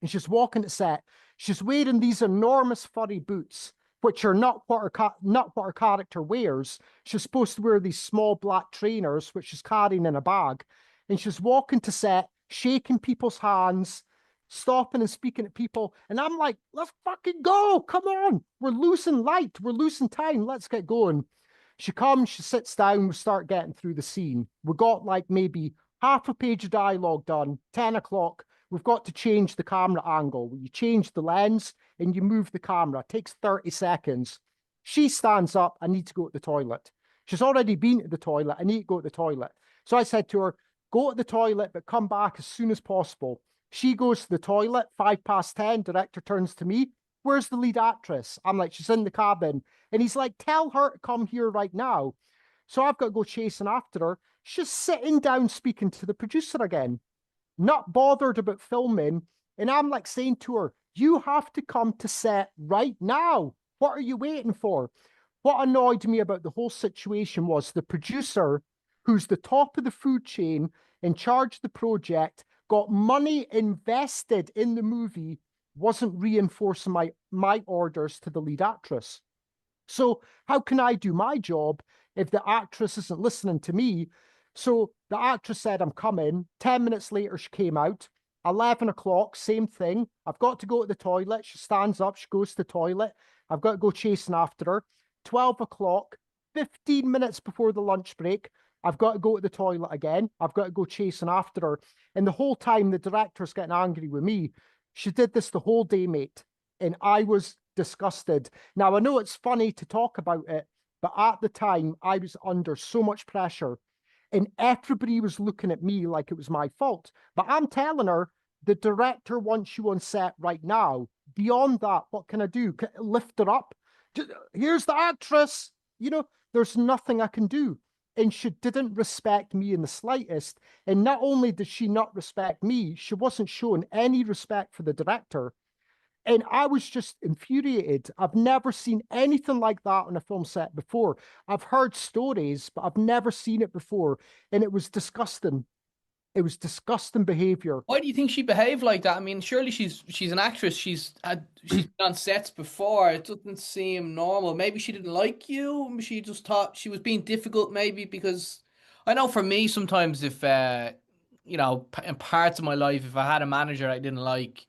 and she's walking to set. She's wearing these enormous furry boots, which are not what her character wears. She's supposed to wear these small black trainers, which she's carrying in a bag. And she's walking to set, shaking people's hands, stopping and speaking to people. And I'm like, let's fucking go. Come on. We're losing light. We're losing time. Let's get going. She comes, she sits down, we start getting through the scene. We got like maybe half a page of dialogue done, 10 o'clock. We've got to change the camera angle. You change the lens and you move the camera. It takes 30 seconds. She stands up, I need to go to the toilet. She's already been to the toilet, I need to go to the toilet. So I said to her, go to the toilet, but come back as soon as possible. She goes to the toilet, 10:05. Director turns to me, where's the lead actress? I'm like, she's in the cabin. And he's like, tell her to come here right now. So I've got to go chasing after her. She's sitting down speaking to the producer again, not bothered about filming. And I'm like saying to her, you have to come to set right now. What are you waiting for? What annoyed me about the whole situation was the producer, who's the top of the food chain, in charge of the project, got money invested in the movie, wasn't reinforcing my orders to the lead actress. So how can I do my job if the actress isn't listening to me? So the actress said, I'm coming. 10 minutes later, she came out. 11 o'clock, same thing. I've got to go to the toilet. She stands up, she goes to the toilet. I've got to go chasing after her. 12 o'clock, 15 minutes before the lunch break, I've got to go to the toilet again. I've got to go chasing after her. And the whole time, the director's getting angry with me. She did this the whole day, mate. And I was disgusted. Now, I know it's funny to talk about it, but at the time, I was under so much pressure. And everybody was looking at me like it was my fault. But I'm telling her, the director wants you on set right now. Beyond that, what can I do? Lift her up? Here's the actress. You know, there's nothing I can do. And she didn't respect me in the slightest. And not only did she not respect me, she wasn't showing any respect for the director. And I was just infuriated. I've never seen anything like that on a film set before. I've heard stories, but I've never seen it before. And it was disgusting. It was disgusting behavior. Why do you think she behaved like that? I mean, surely she's an actress. She's been on sets before. It doesn't seem normal. Maybe she didn't like you. She just thought she was being difficult. Maybe because I know for me sometimes if you know, in parts of my life, if I had a manager I didn't like,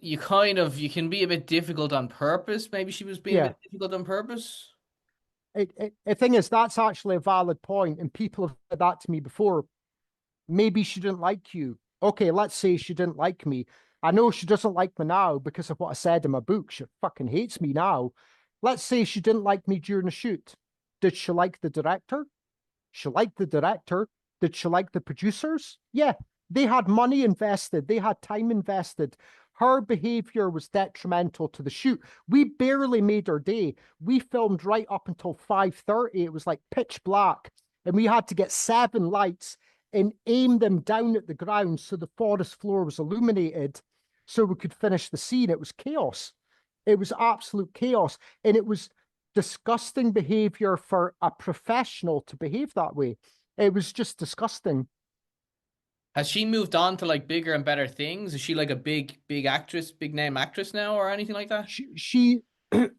you can be a bit difficult on purpose. Maybe she was being a Yeah. bit difficult on purpose. The thing is, that's actually a valid point, and people have said that to me before. Maybe she didn't like you. Okay, let's say she didn't like me. I know she doesn't like me now because of what I said in my book. She fucking hates me now. Let's say she didn't like me during the shoot. Did she like the director? She liked the director. Did she like the producers? Yeah, they had money invested. They had time invested. Her behavior was detrimental to the shoot. We barely made our day. We filmed right up until 5:30. It was like pitch black. And we had to get 7 lights and aim them down at the ground so the forest floor was illuminated so we could finish the scene. It was chaos. It was absolute chaos. And it was disgusting behavior for a professional to behave that way. It was just disgusting. Has she moved on to like bigger and better things? Is she like a big actress, big name actress now, or anything like that? She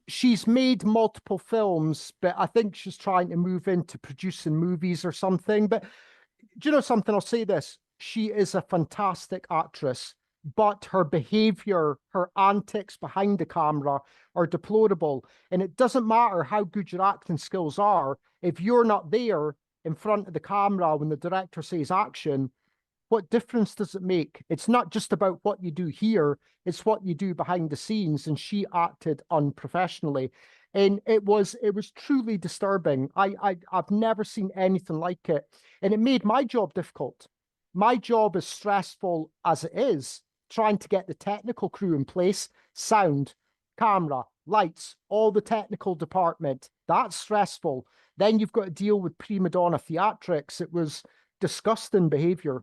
she's made multiple films, but I think she's trying to move into producing movies or something. But do you know something? I'll say this. She is a fantastic actress, but her behavior, her antics behind the camera are deplorable. And it doesn't matter how good your acting skills are, if you're not there in front of the camera when the director says action, what difference does it make? It's not just about what you do here, it's what you do behind the scenes. And she acted unprofessionally. And it was truly disturbing. I've never seen anything like it. And it made my job difficult. My job is stressful as it is, trying to get the technical crew in place, sound, camera, lights, all the technical department. That's stressful. Then you've got to deal with prima donna theatrics. It was disgusting behavior.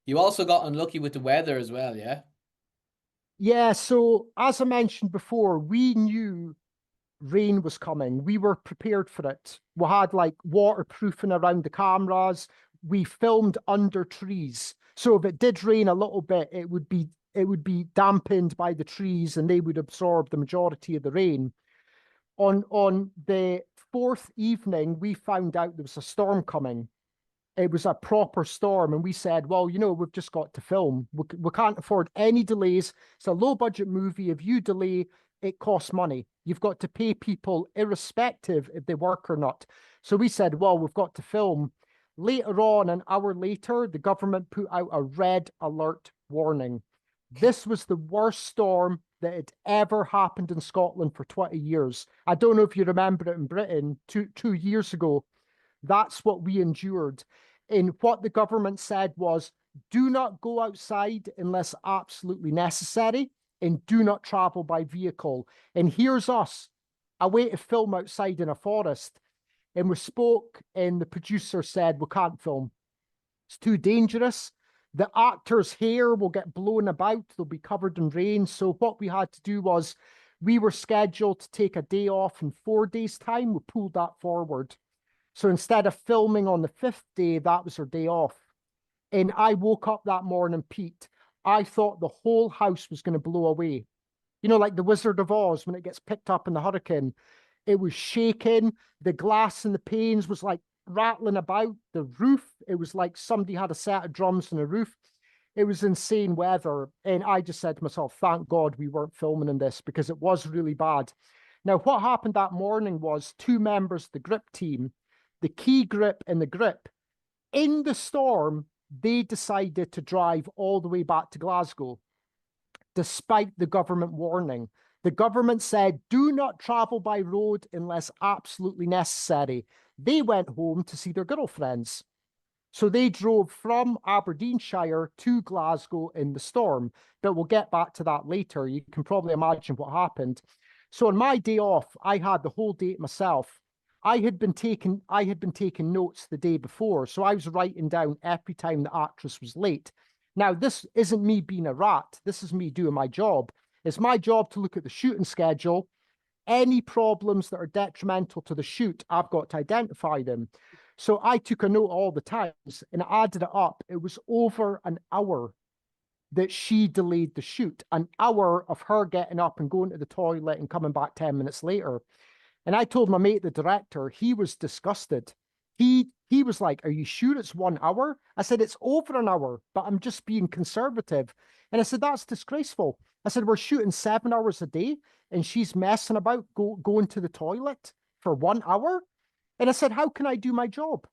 You also got unlucky with the weather as well, yeah? Yeah, so as I mentioned before, we knew rain was coming. We were prepared for it. We had like waterproofing around the cameras. We filmed under trees. So if it did rain a little bit, it would be dampened by the trees and they would absorb the majority of the rain. On the fourth evening, we found out there was a storm coming. It was a proper storm, and we said, well, we've just got to film. We can't afford any delays. It's a low budget movie. If you delay, it costs money. You've got to pay people irrespective if they work or not. So we said, well, we've got to film. Later on, an hour later, the government put out a red alert warning. This was the worst storm that had ever happened in Scotland for 20 years. I don't know if you remember it in Britain 2 years ago. That's what we endured. And what the government said was, do not go outside unless absolutely necessary, and do not travel by vehicle. And here's us, away to film outside in a forest. And we spoke, and the producer said, we can't film. It's too dangerous. The actors' hair will get blown about. They'll be covered in rain. So what we had to do was, we were scheduled to take a day off in 4 days' time. We pulled that forward. So instead of filming on the fifth day, that was our day off. And I woke up that morning, Pete. I thought the whole house was going to blow away. Like the Wizard of Oz when it gets picked up in the hurricane. It was shaking. The glass in the panes was like rattling about. The roof, it was like somebody had a set of drums on the roof. It was insane weather. And I just said to myself, thank God we weren't filming in this because it was really bad. Now, what happened that morning was two members of the grip team, the key grip and the grip, in the storm, they decided to drive all the way back to Glasgow, despite the government warning. The government said, do not travel by road unless absolutely necessary. They went home to see their girlfriends. So they drove from Aberdeenshire to Glasgow in the storm. But we'll get back to that later. You can probably imagine what happened. So on my day off, I had the whole day to myself. I had been taking notes the day before, so I was writing down every time the actress was late. Now, this isn't me being a rat. This is me doing my job. It's my job to look at the shooting schedule. Any problems that are detrimental to the shoot, I've got to identify them. So I took a note all the times and added it up. It was over an hour that she delayed the shoot, an hour of her getting up and going to the toilet and coming back 10 minutes later. And I told my mate, the director, he was disgusted. He was like, are you sure it's 1 hour? I said, it's over an hour, but I'm just being conservative. And I said, that's disgraceful. I said, we're shooting 7 hours a day and she's messing about going to the toilet for 1 hour. And I said, how can I do my job?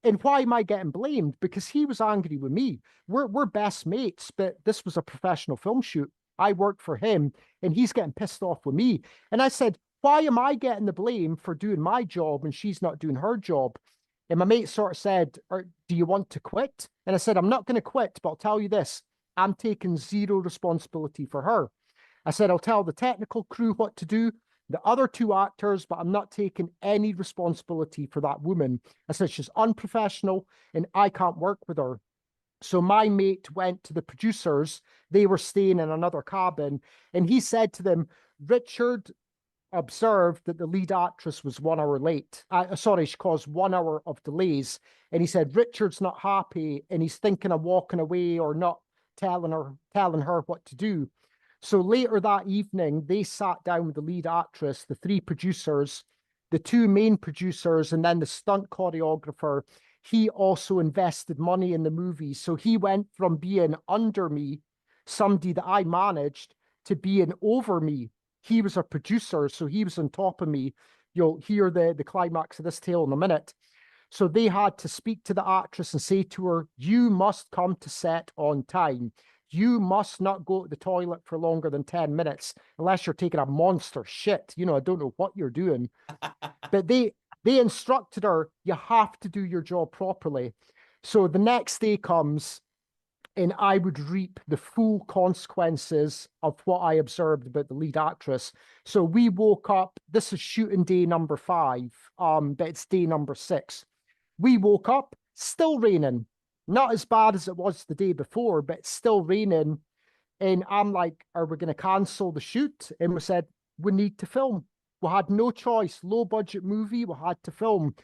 And why am I getting blamed? Because he was angry with me. We're best mates, but this was a professional film shoot. I worked for him and he's getting pissed off with me. And I said, why am I getting the blame for doing my job and she's not doing her job? And my mate sort of said, do you want to quit? And I said, I'm not going to quit, but I'll tell you this, I'm taking zero responsibility for her. I said, I'll tell the technical crew what to do, the other two actors, but I'm not taking any responsibility for that woman. I said, she's unprofessional and I can't work with her. So my mate went to the producers. They were staying in another cabin. And he said to them, Richard observed that the lead actress was 1 hour late. She caused 1 hour of delays. And he said, Richard's not happy and he's thinking of walking away or not telling her what to do. So later that evening, they sat down with the lead actress, the three producers, the two main producers, and then the stunt choreographer. He also invested money in the movie. So he went from being under me, somebody that I managed, to being over me. He was a producer, so he was on top of me. You'll hear the climax of this tale in a minute. So they had to speak to the actress and say to her, you must come to set on time. You must not go to the toilet for longer than 10 minutes unless you're taking a monster shit. I don't know what you're doing. But they instructed her, you have to do your job properly. So the next day comes and I would reap the full consequences of what I observed about the lead actress. So we woke up, this is shooting day number 5, but it's day number 6. We woke up, still raining. Not as bad as it was the day before, but it's still raining. And I'm like, are we going to cancel the shoot? And we said, we need to film. We had no choice. Low budget movie, we had to film.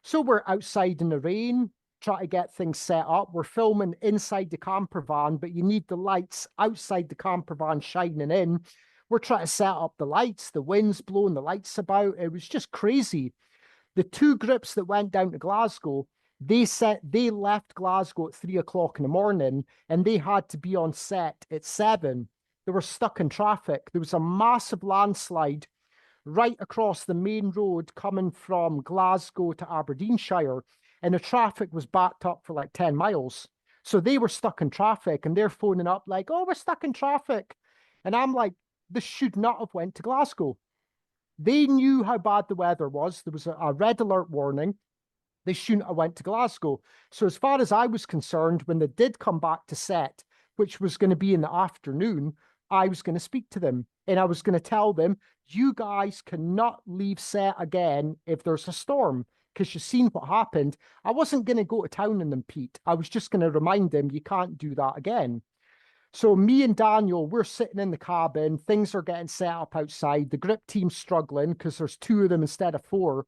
So we're outside in the rain, trying to get things set up. We're filming inside the camper van, but you need the lights outside the camper van shining in. We're trying to set up the lights, the wind's blowing the lights about. It was just crazy. The 2 groups that went down to Glasgow, they left Glasgow at 3 o'clock in the morning and they had to be on set at 7. They were stuck in traffic. There was a massive landslide right across the main road coming from Glasgow to Aberdeenshire, and the traffic was backed up for like 10 miles. So they were stuck in traffic and they're phoning up like, oh, we're stuck in traffic. And I'm like, this should not have went to Glasgow. They knew how bad the weather was. There was a red alert warning. They shouldn't have went to Glasgow. So as far as I was concerned, when they did come back to set, which was going to be in the afternoon, I was going to speak to them and I was going to tell them, you guys cannot leave set again if there's a storm, because you've seen what happened. I wasn't going to go to town on them, Pete. I was just going to remind them, you can't do that again. So me and Daniel, we're sitting in the cabin. Things are getting set up outside. The grip team's struggling because there's 2 of them instead of 4.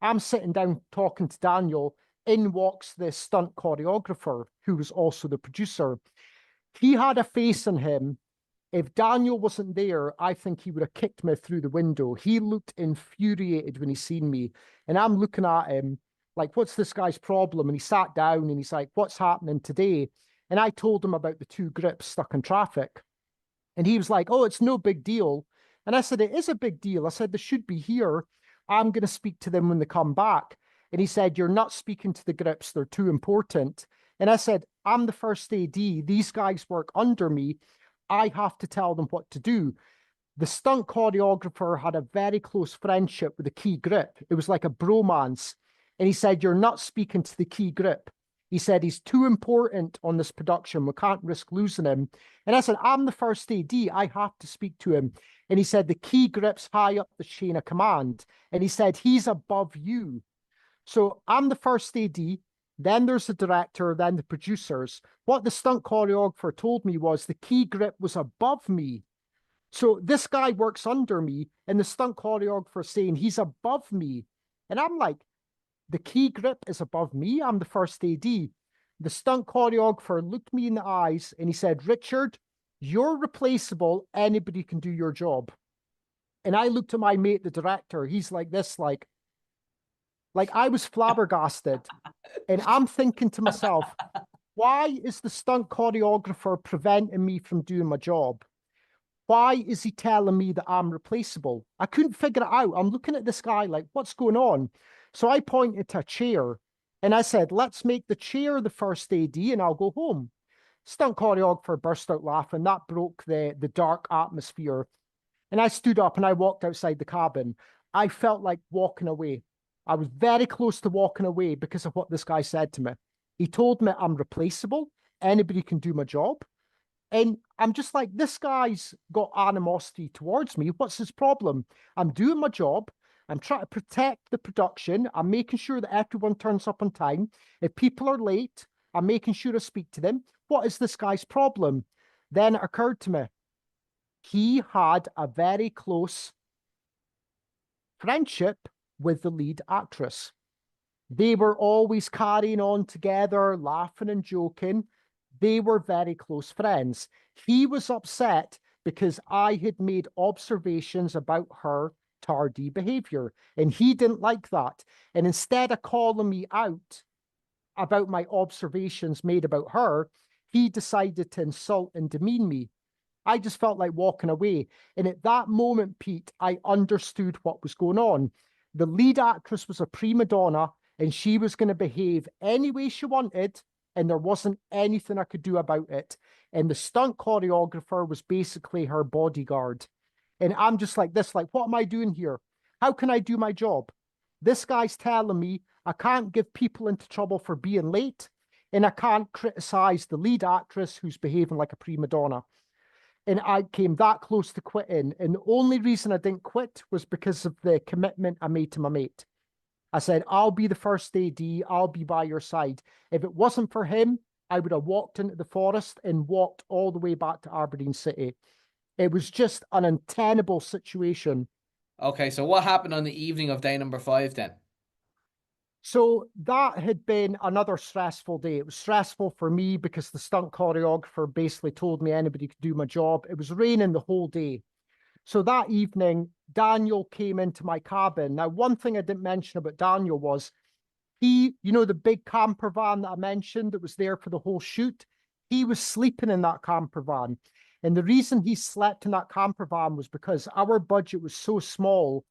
I'm sitting down talking to Daniel. In walks the stunt choreographer, who was also the producer. He had a face on him. If Daniel wasn't there, I think he would have kicked me through the window. He looked infuriated when he seen me. And I'm looking at him like, what's this guy's problem? And he sat down and he's like, what's happening today? And I told him about the 2 grips stuck in traffic. And he was like, oh, it's no big deal. And I said, it is a big deal. I said, they should be here. I'm going to speak to them when they come back. And he said, you're not speaking to the grips. They're too important. And I said, I'm the first AD. These guys work under me. I have to tell them what to do. The stunt choreographer had a very close friendship with the key grip. It was like a bromance. And he said, you're not speaking to the key grip. He said, he's too important on this production. We can't risk losing him. And I said, I'm the first AD. I have to speak to him. And he said, the key grip's high up the chain of command. And he said, he's above you. So I'm the first AD. Then there's the director, then the producers. What the stunt choreographer told me was the key grip was above me. So this guy works under me, and the stunt choreographer saying he's above me. And I'm like, the key grip is above me. I'm the first AD. The stunt choreographer looked me in the eyes and he said, Richard, you're replaceable. Anybody can do your job. And I looked at my mate, the director. He's like this, like I was flabbergasted. And I'm thinking to myself, why is the stunt choreographer preventing me from doing my job? Why is he telling me that I'm replaceable? I couldn't figure it out. I'm looking at this guy like, what's going on? So I pointed to a chair and I said, let's make the chair the first AD and I'll go home. Stunt choreographer burst out laughing. That broke the dark atmosphere. And I stood up and I walked outside the cabin. I felt like walking away. I was very close to walking away because of what this guy said to me. He told me I'm replaceable. Anybody can do my job. And I'm just like, this guy's got animosity towards me. What's his problem? I'm doing my job. I'm trying to protect the production. I'm making sure that everyone turns up on time. If people are late, I'm making sure I speak to them. What is this guy's problem? Then it occurred to me, he had a very close friendship with the lead actress. They were always carrying on together, laughing and joking. They were very close friends. He was upset because I had made observations about her tardy behavior, and he didn't like that. And instead of calling me out about my observations made about her, he decided to insult and demean me. I just felt like walking away. And at that moment, Pete, I understood what was going on. The lead actress was a prima donna, and she was going to behave any way she wanted, and there wasn't anything I could do about it. And the stunt choreographer was basically her bodyguard. And I'm just like this, like, what am I doing here? How can I do my job? This guy's telling me I can't give people into trouble for being late. And I can't criticize the lead actress who's behaving like a prima donna. And I came that close to quitting. And the only reason I didn't quit was because of the commitment I made to my mate. I said, I'll be the first AD, I'll be by your side. If it wasn't for him, I would have walked into the forest and walked all the way back to Aberdeen City. It was just an untenable situation. Okay, so what happened on the evening of day number 5 then? So that had been another stressful day. It was stressful for me because the stunt choreographer basically told me anybody could do my job. It was raining the whole day. So that evening, Daniel came into my cabin. Now, one thing I didn't mention about Daniel was the big camper van that I mentioned that was there for the whole shoot, he was sleeping in that camper van. And the reason he slept in that camper van was because our budget was so small,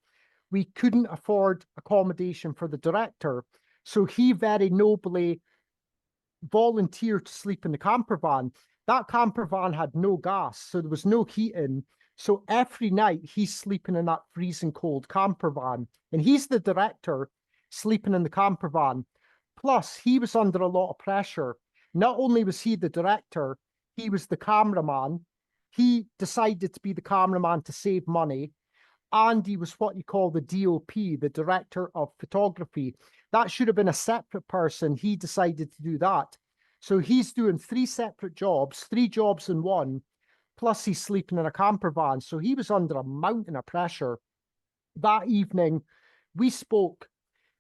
we couldn't afford accommodation for the director. So he very nobly volunteered to sleep in the camper van. That camper van had no gas, so there was no heating. So every night he's sleeping in that freezing cold camper van. And he's the director sleeping in the camper van. Plus, he was under a lot of pressure. Not only was he the director, he was the cameraman. He decided to be the cameraman to save money. And he was what you call the DOP, the director of photography. That should have been a separate person. He decided to do that. So he's doing 3 separate jobs, 3 jobs in one, plus he's sleeping in a camper van. So he was under a mountain of pressure. That evening, we spoke,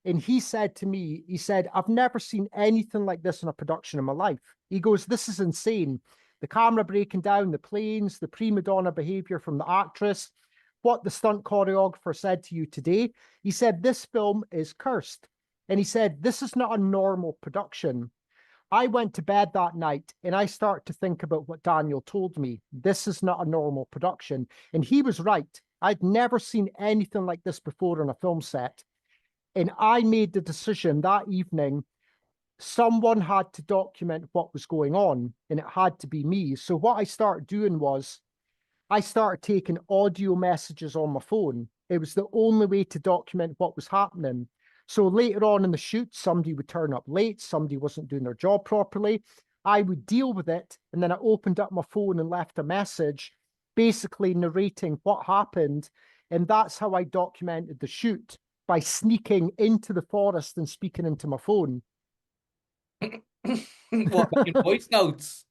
and he said to me, he said, I've never seen anything like this in a production in my life. He goes, this is insane. The camera breaking down, the planes, the prima donna behavior from the actress, what the stunt choreographer said to you today. He said, this film is cursed. And he said, this is not a normal production. I went to bed that night and I started to think about what Daniel told me. This is not a normal production. And he was right. I'd never seen anything like this before on a film set. And I made the decision that evening, someone had to document what was going on, and it had to be me. So what I started doing was I started taking audio messages on my phone. It was the only way to document what was happening. So later on in the shoot, somebody would turn up late, somebody wasn't doing their job properly. I would deal with it, and then I opened up my phone and left a message, basically narrating what happened. And that's how I documented the shoot, by sneaking into the forest and speaking into my phone. What, making voice notes?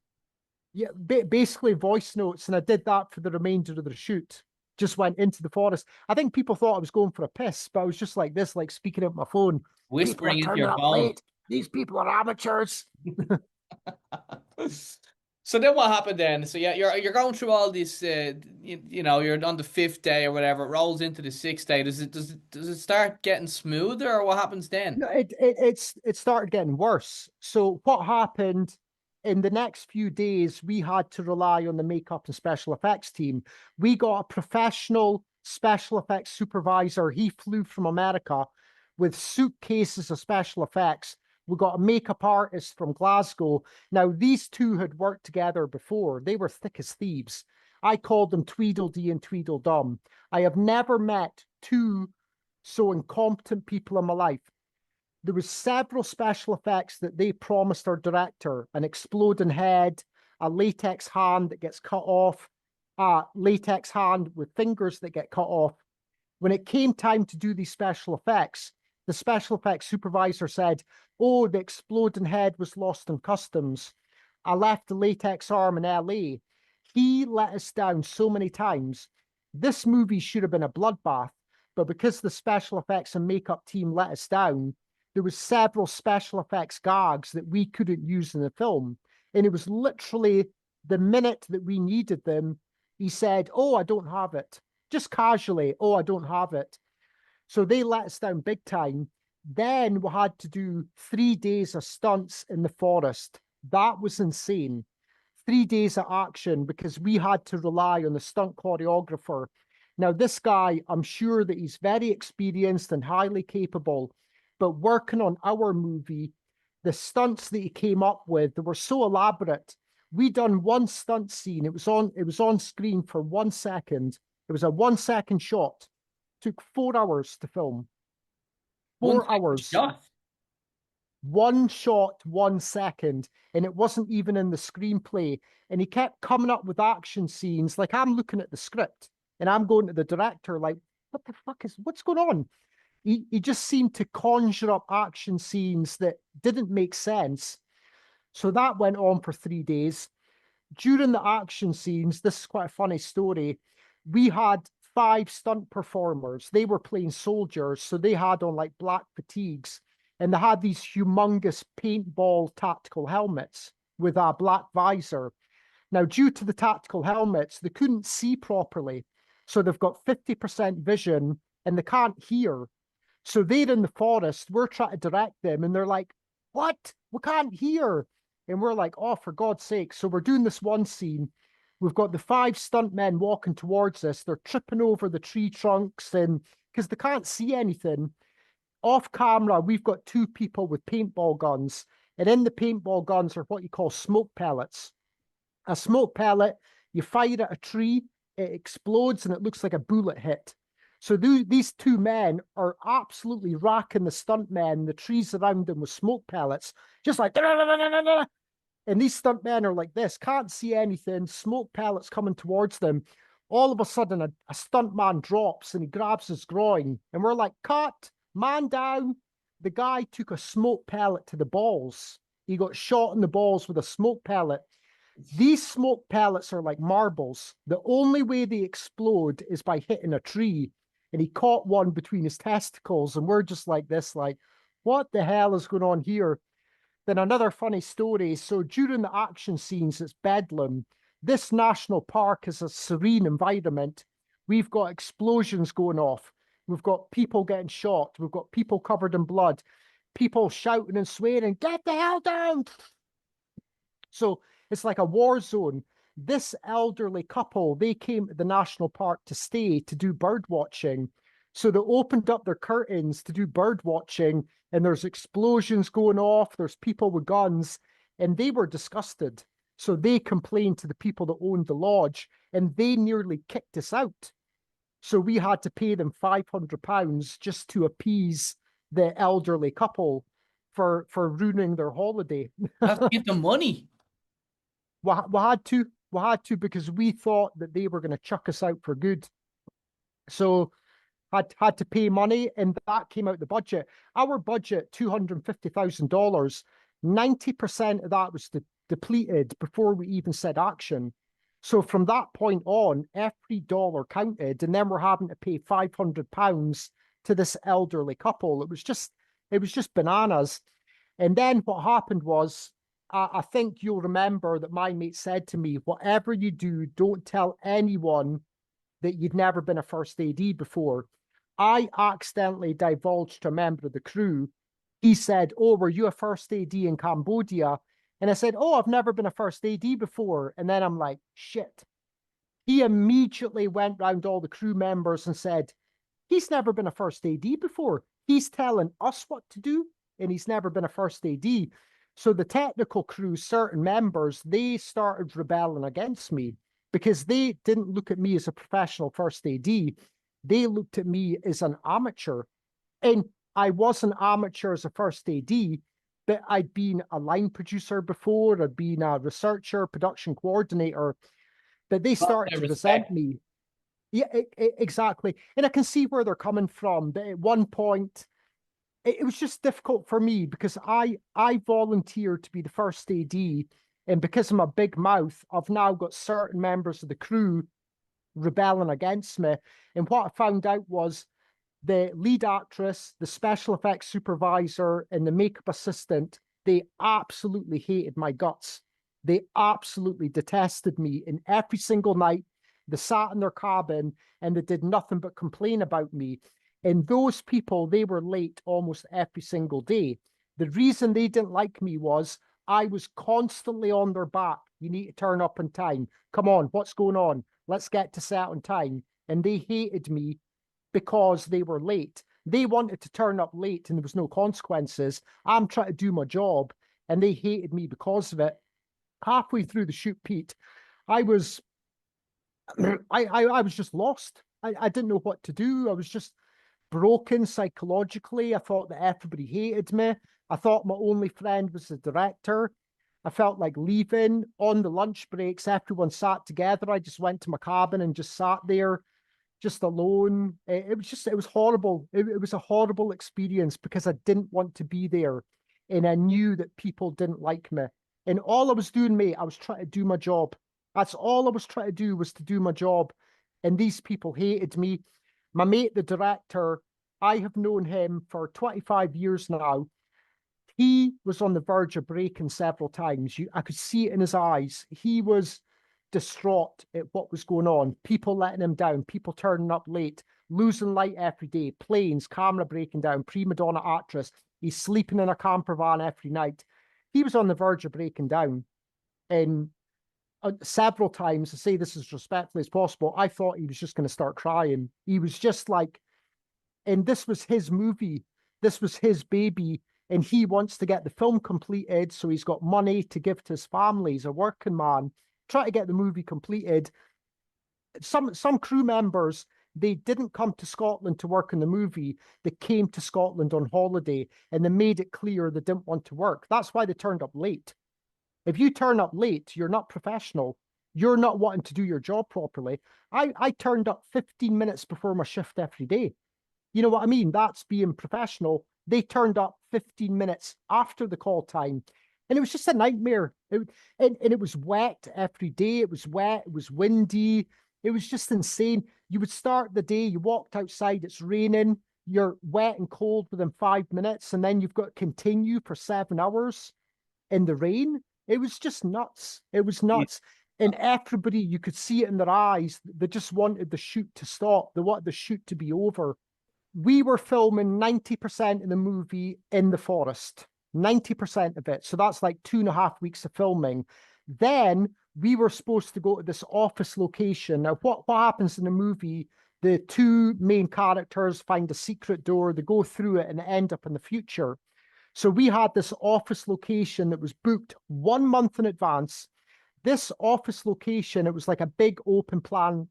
Yeah, basically voice notes, and I did that for the remainder of the shoot. Just went into the forest. I think people thought I was going for a piss, but I was just like this, like speaking at my phone. People are Whispering into turning your up phone. late. These people are amateurs. So then what happened then? So yeah, you're going through all this. You're on the 5th day or whatever. It rolls into the 6th day. Does it start getting smoother, or what happens then? No, it started getting worse. So what happened in the next few days, we had to rely on the makeup and special effects team. We got a professional special effects supervisor. He flew from America with suitcases of special effects. We got a makeup artist from Glasgow. Now, these two had worked together before. They were thick as thieves. I called them Tweedledee and Tweedledum. I have never met two so incompetent people in my life. There was several special effects that they promised our director: an exploding head, a latex hand that gets cut off, a latex hand with fingers that get cut off. When it came time to do these special effects, the special effects supervisor said, oh, the exploding head was lost in customs. I left the latex arm in LA. He let us down so many times. This movie should have been a bloodbath, but because the special effects and makeup team let us down, there was several special effects gags that we couldn't use in the film. And it was literally the minute that we needed them, he said, oh, I don't have it. Just casually, oh, I don't have it. So they let us down big time. Then we had to do 3 days of stunts in the forest. That was insane. 3 days of action because we had to rely on the stunt choreographer. Now, this guy, I'm sure that he's very experienced and highly capable, but working on our movie, the stunts that he came up with, they were so elaborate. We done one stunt scene. It was on screen for 1 second. It was a 1 second shot. Took 4 hours to film. 1 4 second hours. shot. one shot, 1 second, and it wasn't even in the screenplay. And he kept coming up with action scenes. Like, I'm looking at the script and I'm going to the director, like, what the fuck what's going on? He just seemed to conjure up action scenes that didn't make sense. So that went on for 3 days. During the action scenes, this is quite a funny story. We had 5 stunt performers. They were playing soldiers, so they had on like black fatigues, and they had these humongous paintball tactical helmets with a black visor. Now, due to the tactical helmets, they couldn't see properly. So they've got 50% vision and they can't hear. So they're in the forest. We're trying to direct them, and they're like, "What? We can't hear." And we're like, "Oh, for God's sake." So we're doing this one scene. We've got the 5 stuntmen walking towards us. They're tripping over the tree trunks, and because they can't see anything. Off camera, we've got 2 people with paintball guns. And in the paintball guns are what you call smoke pellets. A smoke pellet, you fire at a tree, it explodes, and it looks like a bullet hit. So these 2 men are absolutely racking the stuntmen, the trees around them with smoke pellets, just like, and these stuntmen are like this, can't see anything, smoke pellets coming towards them. All of a sudden, a stuntman drops and he grabs his groin, and we're like, cut, man down. The guy took a smoke pellet to the balls. He got shot in the balls with a smoke pellet. These smoke pellets are like marbles. The only way they explode is by hitting a tree. And he caught one between his testicles, and we're just like this, like, what the hell is going on here? Then another funny story. So during the action scenes, it's bedlam. This national park is a serene environment. We've got explosions going off. We've got people getting shot. We've got people covered in blood. People shouting and swearing, "Get the hell down!" So it's like a war zone. This elderly couple, they came to the national park to stay to do bird watching. So they opened up their curtains to do bird watching, and there's explosions going off. There's people with guns, and they were disgusted. So they complained to the people that owned the lodge, and they nearly kicked us out. So we had to pay them £500 just to appease the elderly couple for ruining their holiday. Have to give them money. We had to because we thought that they were going to chuck us out for good. So had to pay money, and that came out the budget. Our budget, $250,000. 90% of that was depleted before we even said action. So from that point on, every dollar counted, and then we're having to pay £500 to this elderly couple. It was just bananas. And then what happened was, I think you'll remember that my mate said to me, "Whatever you do, don't tell anyone that you've never been a first AD before." I accidentally divulged to a member of the crew. He said, "Oh, were you a first AD in Cambodia?" And I said, "Oh, I've never been a first AD before." And then I'm like, shit. He immediately went round all the crew members and said, "He's never been a first AD before. He's telling us what to do, and he's never been a first AD." So the technical crew, certain members, they started rebelling against me because they didn't look at me as a professional first AD. They looked at me as an amateur. And I was an amateur as a first AD, but I'd been a line producer before, I'd been a researcher, production coordinator, but they started to resent me. Yeah, exactly. And I can see where they're coming from. But at one point, it was just difficult for me because I volunteered to be the first AD, and because I'm a big mouth, I've now got certain members of the crew rebelling against me. And what I found out was the lead actress, the special effects supervisor, and the makeup assistant, they absolutely hated my guts. They absolutely detested me. And every single night, they sat in their cabin and they did nothing but complain about me. And those people, they were late almost every single day. The reason they didn't like me was I was constantly on their back. "You need to turn up on time. Come on, what's going on? Let's get to set on time." And they hated me because they were late. They wanted to turn up late and there was no consequences. I'm trying to do my job, and they hated me because of it. Halfway through the shoot, Pete, I was I was just lost. I didn't know what to do. I was just broken psychologically. I thought that everybody hated me. I thought my only friend was the director. I felt like leaving on the lunch breaks. Everyone sat together. I just went to my cabin and just sat there, just alone. It was horrible. It was a horrible experience because I didn't want to be there. And I knew that people didn't like me. And all I was doing, mate, I was trying to do my job. That's all I was trying to do, was to do my job. And these people hated me. My mate, the director, I have known him for 25 years now. He was on the verge of breaking several times. I could see it in his eyes. He was distraught at what was going on. People letting him down, people turning up late, losing light every day, planes, camera breaking down, prima donna actress. He's sleeping in a camper van every night. He was on the verge of breaking down. And several times, to say this as respectfully as possible, I thought he was just going to start crying. He was just like, and this was his movie. This was his baby. And he wants to get the film completed. So he's got money to give to his family. He's a working man. Try to get the movie completed. Some crew members, they didn't come to Scotland to work in the movie. They came to Scotland on holiday, and they made it clear they didn't want to work. That's why they turned up late. If you turn up late, you're not professional. You're not wanting to do your job properly. I turned up 15 minutes before my shift every day. You know what I mean? That's being professional. They turned up 15 minutes after the call time. And it was just a nightmare. And it was wet every day. It was wet. It was windy. It was just insane. You would start the day, you walked outside, it's raining, you're wet and cold within 5 minutes, and then you've got to continue for 7 hours in the rain. It was just nuts. It was nuts. And everybody, you could see it in their eyes. They just wanted the shoot to stop. They wanted the shoot to be over. We were filming 90% of the movie in the forest, 90% of it. So that's like 2.5 weeks of filming. Then we were supposed to go to this office location. Now, what happens in the movie? The two main characters find a secret door, they go through it and end up in the future. So we had this office location that was booked 1 month in advance. This office location, it was like a big open plan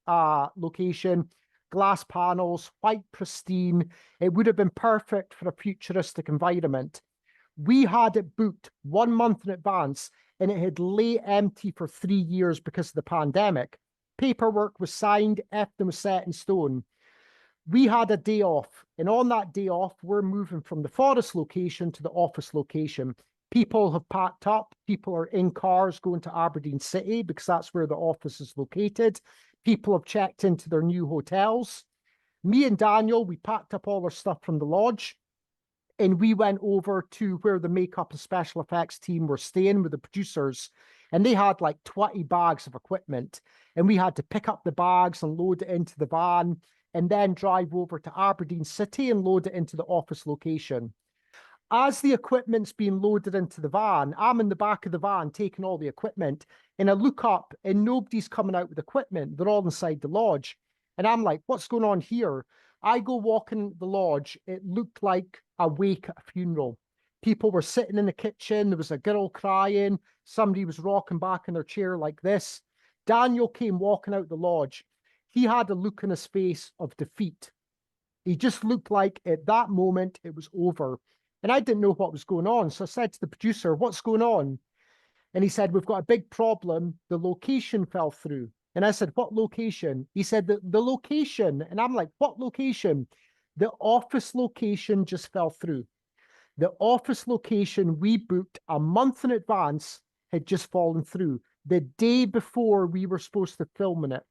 location, glass panels, white pristine. It would have been perfect for a futuristic environment. We had it booked 1 month in advance, and it had lay empty for 3 years because of the pandemic. Paperwork was signed, everything was set in stone. We had a day off, and on that day off, we're moving from the forest location to the office location. People have packed up. People are in cars going to Aberdeen City because that's where the office is located. People have checked into their new hotels. Me and Daniel, we packed up all our stuff from the lodge, and we went over to where the makeup and special effects team were staying with the producers, and they had like 20 bags of equipment, and we had to pick up the bags and load it into the van, and then drive over to Aberdeen City and load it into the office location. As the equipment's being loaded into the van, I'm in the back of the van taking all the equipment, and I look up and nobody's coming out with equipment. They're all inside the lodge. And I'm like, what's going on here? I go walking the lodge. It looked like a wake at a funeral. People were sitting in the kitchen. There was a girl crying. Somebody was rocking back in their chair like this. Daniel came walking out the lodge. He had a look in his face of defeat. He just looked like at that moment it was over. And I didn't know what was going on. So I said to the producer, what's going on? And he said, we've got a big problem. The location fell through. And I said, what location? He said, the location. And I'm like, what location? The office location just fell through. The office location we booked a month in advance had just fallen through the day before we were supposed to film in it.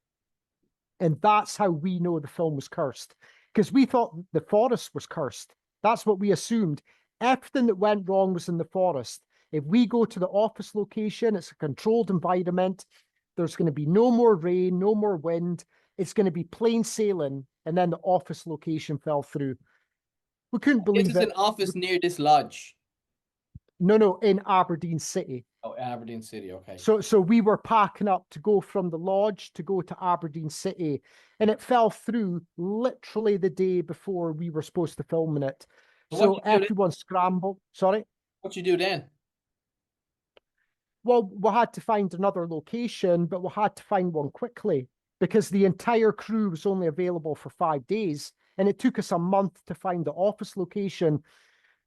And that's how we know the film was cursed, because we thought the forest was cursed. That's what we assumed. Everything that went wrong was in the forest. If we go to the office location, it's a controlled environment. There's going to be no more rain, no more wind. It's going to be plain sailing. And then the office location fell through. We couldn't believe it. This is an office near this lodge. No, in Aberdeen City. Oh, Aberdeen City, okay. So we were packing up to go from the lodge to go to Aberdeen City, and it fell through literally the day before we were supposed to film in it. So everyone scrambled. Sorry? What you do then? Well, we had to find another location, but we had to find one quickly because the entire crew was only available for 5 days, and it took us a month to find the office location.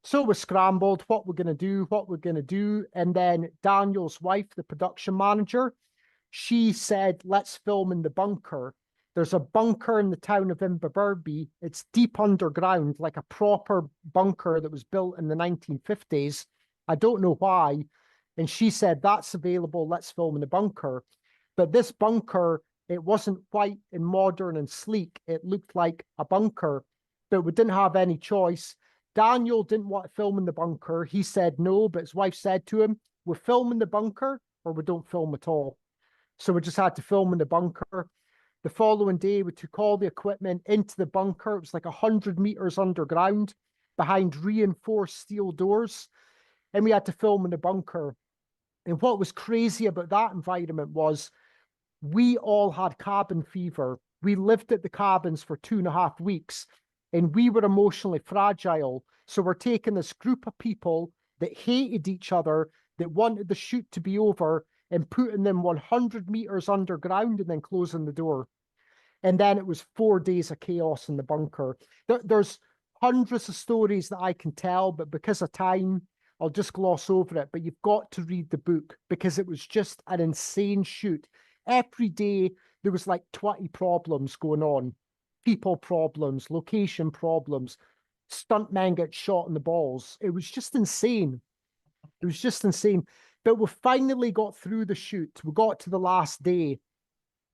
So we scrambled, what we're going to do, what we're going to do. And then Daniel's wife, the production manager, she said, let's film in the bunker. There's a bunker in the town of Inverbervie. It's deep underground, like a proper bunker that was built in the 1950s. I don't know why. And she said, that's available. Let's film in the bunker. But this bunker, it wasn't white and modern and sleek. It looked like a bunker, but we didn't have any choice. Daniel didn't want to film in the bunker. He said no, but his wife said to him, we're filming the bunker or we don't film at all. So we just had to film in the bunker. The following day, we took all the equipment into the bunker. It was like 100 meters underground behind reinforced steel doors. And we had to film in the bunker. And what was crazy about that environment was we all had cabin fever. We lived at the cabins for 2.5 weeks and we were emotionally fragile. So we're taking this group of people that hated each other, that wanted the shoot to be over, and putting them 100 meters underground and then closing the door. And then it was 4 days of chaos in the bunker. There's hundreds of stories that I can tell, but because of time, I'll just gloss over it. But you've got to read the book because it was just an insane shoot. Every day there was like 20 problems going on. People problems, location problems, stuntmen get shot in the balls. It was just insane. It was just insane. But we finally got through the shoot. We got to the last day.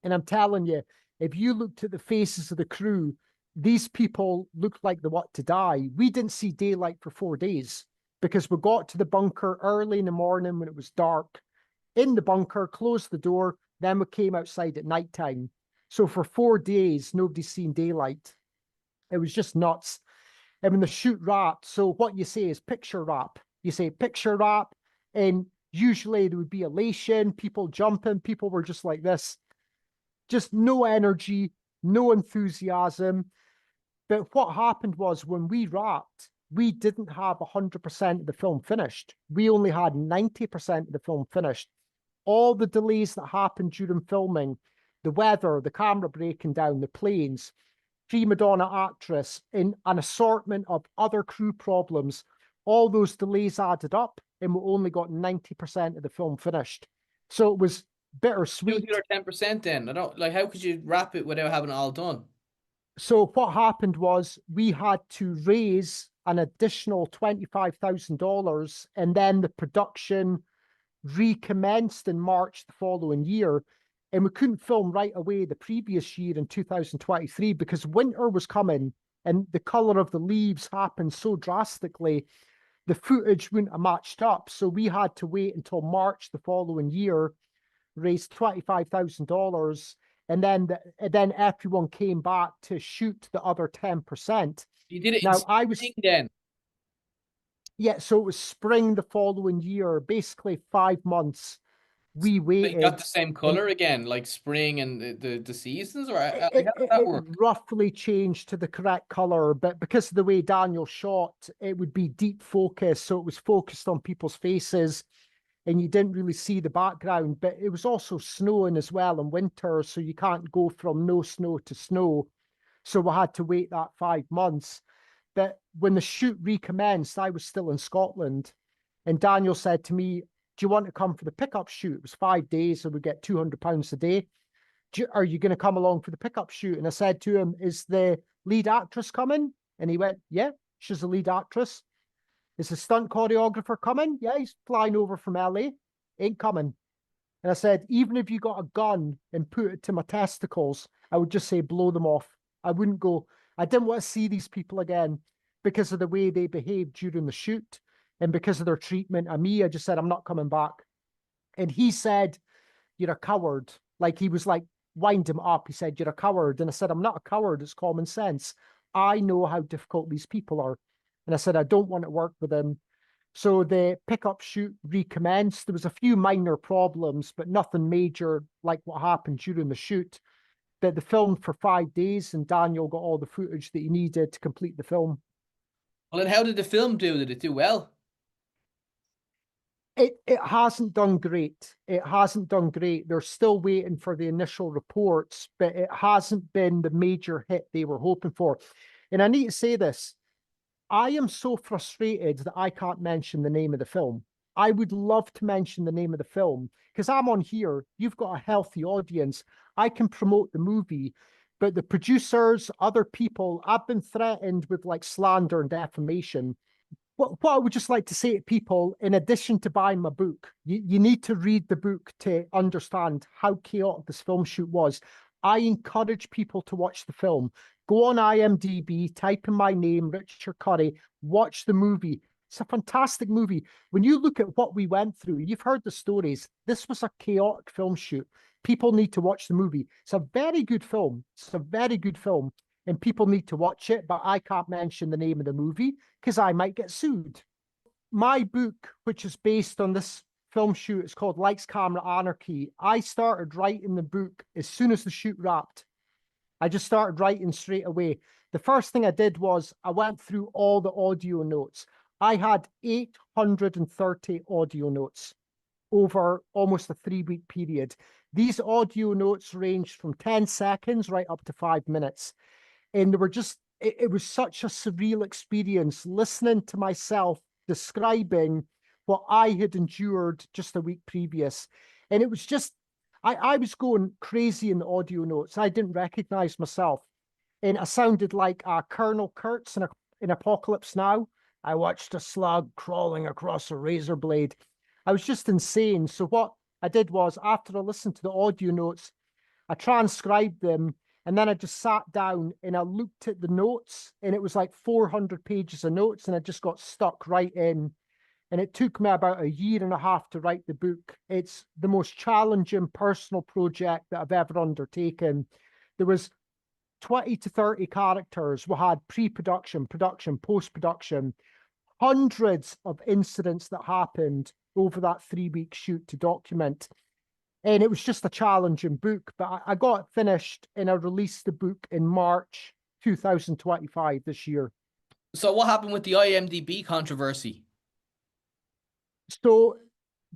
And I'm telling you, if you looked at the faces of the crew, these people looked like they want to die. We didn't see daylight for 4 days because we got to the bunker early in the morning when it was dark, in the bunker, closed the door, then we came outside at nighttime. So for 4 days, nobody's seen daylight. It was just nuts. And when the shoot wrapped, so what you say is picture wrap. You say picture wrap, and usually there would be elation, people jumping, people were just like this. Just no energy, no enthusiasm. But what happened was when we wrapped, we didn't have 100% of the film finished. We only had 90% of the film finished. All the delays that happened during filming, the weather, the camera breaking down, the planes, prima donna actress, in an assortment of other crew problems, all those delays added up and we only got 90% of the film finished. So it was bittersweet. You 10% then. I don't like how could you wrap it without having it all done? So what happened was we had to raise an additional $25,000 and then the production recommenced in March the following year. And we couldn't film right away the previous year in 2023 because winter was coming and the color of the leaves happened so drastically, the footage wouldn't have matched up. So we had to wait until March the following year, raise $25,000, and then everyone came back to shoot the other 10%. You did it Now in I was spring then. Yeah, so it was spring the following year, basically 5 months. We They got waited, the same and color again, like spring and the seasons, or it, like, how it, did that it work? roughly changed to the correct color, but because of the way Daniel shot, it would be deep focus, so it was focused on people's faces, and you didn't really see the background. But it was also snowing as well in winter, so you can't go from no snow to snow. So we had to wait that 5 months. But when the shoot recommenced, I was still in Scotland. And Daniel said to me, do you want to come for the pickup shoot? It was 5 days, so we get £200 a day. Are you going to come along for the pickup shoot? And I said to him, is the lead actress coming? And he went, yeah, she's the lead actress. Is the stunt choreographer coming? Yeah, he's flying over from LA. Ain't coming. And I said, even if you got a gun and put it to my testicles, I would just say, blow them off. I wouldn't go. I didn't want to see these people again because of the way they behaved during the shoot and because of their treatment of me. I just said, I'm not coming back. And he said, you're a coward. Like he was like, wind him up. He said, you're a coward. And I said, I'm not a coward. It's common sense. I know how difficult these people are. And I said, I don't want to work with them. So the pickup shoot recommenced. There was a few minor problems, but nothing major like what happened during the shoot. But the film for 5 days, and Daniel got all the footage that he needed to complete the film. Well, and how did the film do? Did it do well? It hasn't done great. It hasn't done great. They're still waiting for the initial reports, but it hasn't been the major hit they were hoping for. And I need to say this. I am so frustrated that I can't mention the name of the film. I would love to mention the name of the film because I'm on here. You've got a healthy audience. I can promote the movie, but the producers, other people, I've been threatened with like slander and defamation. What I would just like to say to people, in addition to buying my book, you need to read the book to understand how chaotic this film shoot was. I encourage people to watch the film. Go on IMDb, type in my name, Richard Curry, watch the movie. It's a fantastic movie. When you look at what we went through, you've heard the stories. This was a chaotic film shoot. People need to watch the movie. It's a very good film. It's a very good film, and people need to watch it, but I can't mention the name of the movie because I might get sued. My book, which is based on this film shoot, it's called Lights, Camera, Anarchy. I started writing the book as soon as the shoot wrapped. I just started writing straight away. The first thing I did was I went through all the audio notes. I had 830 audio notes over almost a 3-week period. These audio notes ranged from 10 seconds right up to 5 minutes. And they were just, it was such a surreal experience listening to myself describing what I had endured just a week previous. And it was just, I was going crazy in the audio notes. I didn't recognize myself. And I sounded like Colonel Kurtz in Apocalypse Now. I watched a slug crawling across a razor blade. I was just insane. So what I did was, after I listened to the audio notes, I transcribed them, and then I just sat down and I looked at the notes, and it was like 400 pages of notes, and I just got stuck right in. And it took me about 1.5 years to write the book. It's the most challenging personal project that I've ever undertaken. There was 20 to 30 characters. We had pre-production, production, post-production, hundreds of incidents that happened over that 3-week shoot to document. And it was just a challenging book, but I got it finished and I released the book in March 2025 this year. So what happened with the IMDb controversy? So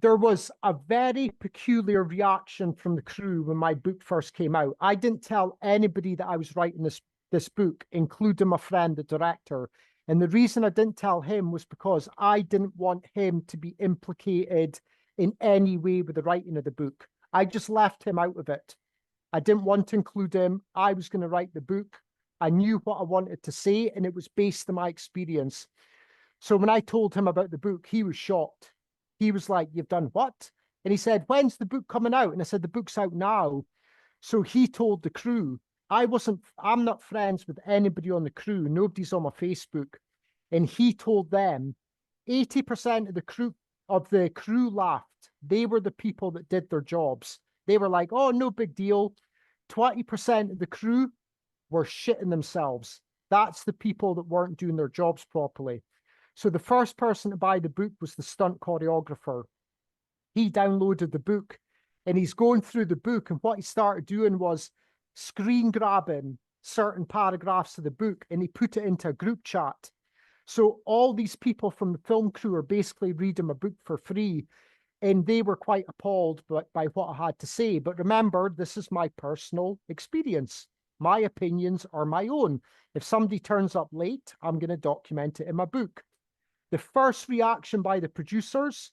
there was a very peculiar reaction from the crew when my book first came out. I didn't tell anybody that I was writing this book, including my friend, the director. And the reason I didn't tell him was because I didn't want him to be implicated in any way with the writing of the book. I just left him out of it. I didn't want to include him. I was going to write the book. I knew what I wanted to say, and it was based on my experience. So when I told him about the book, he was shocked. He was like, "You've done what?" And he said, "When's the book coming out?" And I said, "The book's out now." So he told the crew. I'm not friends with anybody on the crew. Nobody's on my Facebook. And he told them 80% of the crew laughed. They were the people that did their jobs. They were like, "Oh, no big deal." 20% of the crew were shitting themselves. That's the people that weren't doing their jobs properly. So the first person to buy the book was the stunt choreographer. He downloaded the book and he's going through the book. And what he started doing was screen grabbing certain paragraphs of the book and he put it into a group chat. So all these people from the film crew are basically reading my book for free. And they were quite appalled by what I had to say. But remember, this is my personal experience. My opinions are my own. If somebody turns up late, I'm going to document it in my book. The first reaction by the producers,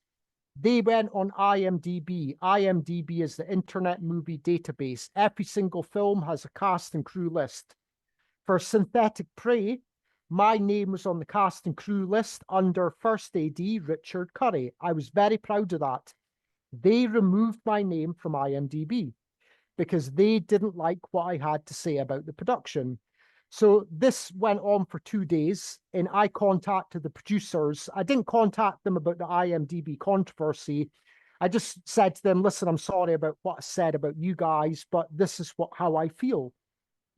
they went on IMDb. IMDb is the Internet Movie Database. Every single film has a cast and crew list. For Synthetic Prey, my name was on the cast and crew list under First AD Richard Curry. I was very proud of that. They removed my name from IMDb because they didn't like what I had to say about the production. So this went on for 2 days, and I contacted the producers. I didn't contact them about the IMDb controversy. I just said to them, "Listen, I'm sorry about what I said about you guys, but this is how I feel.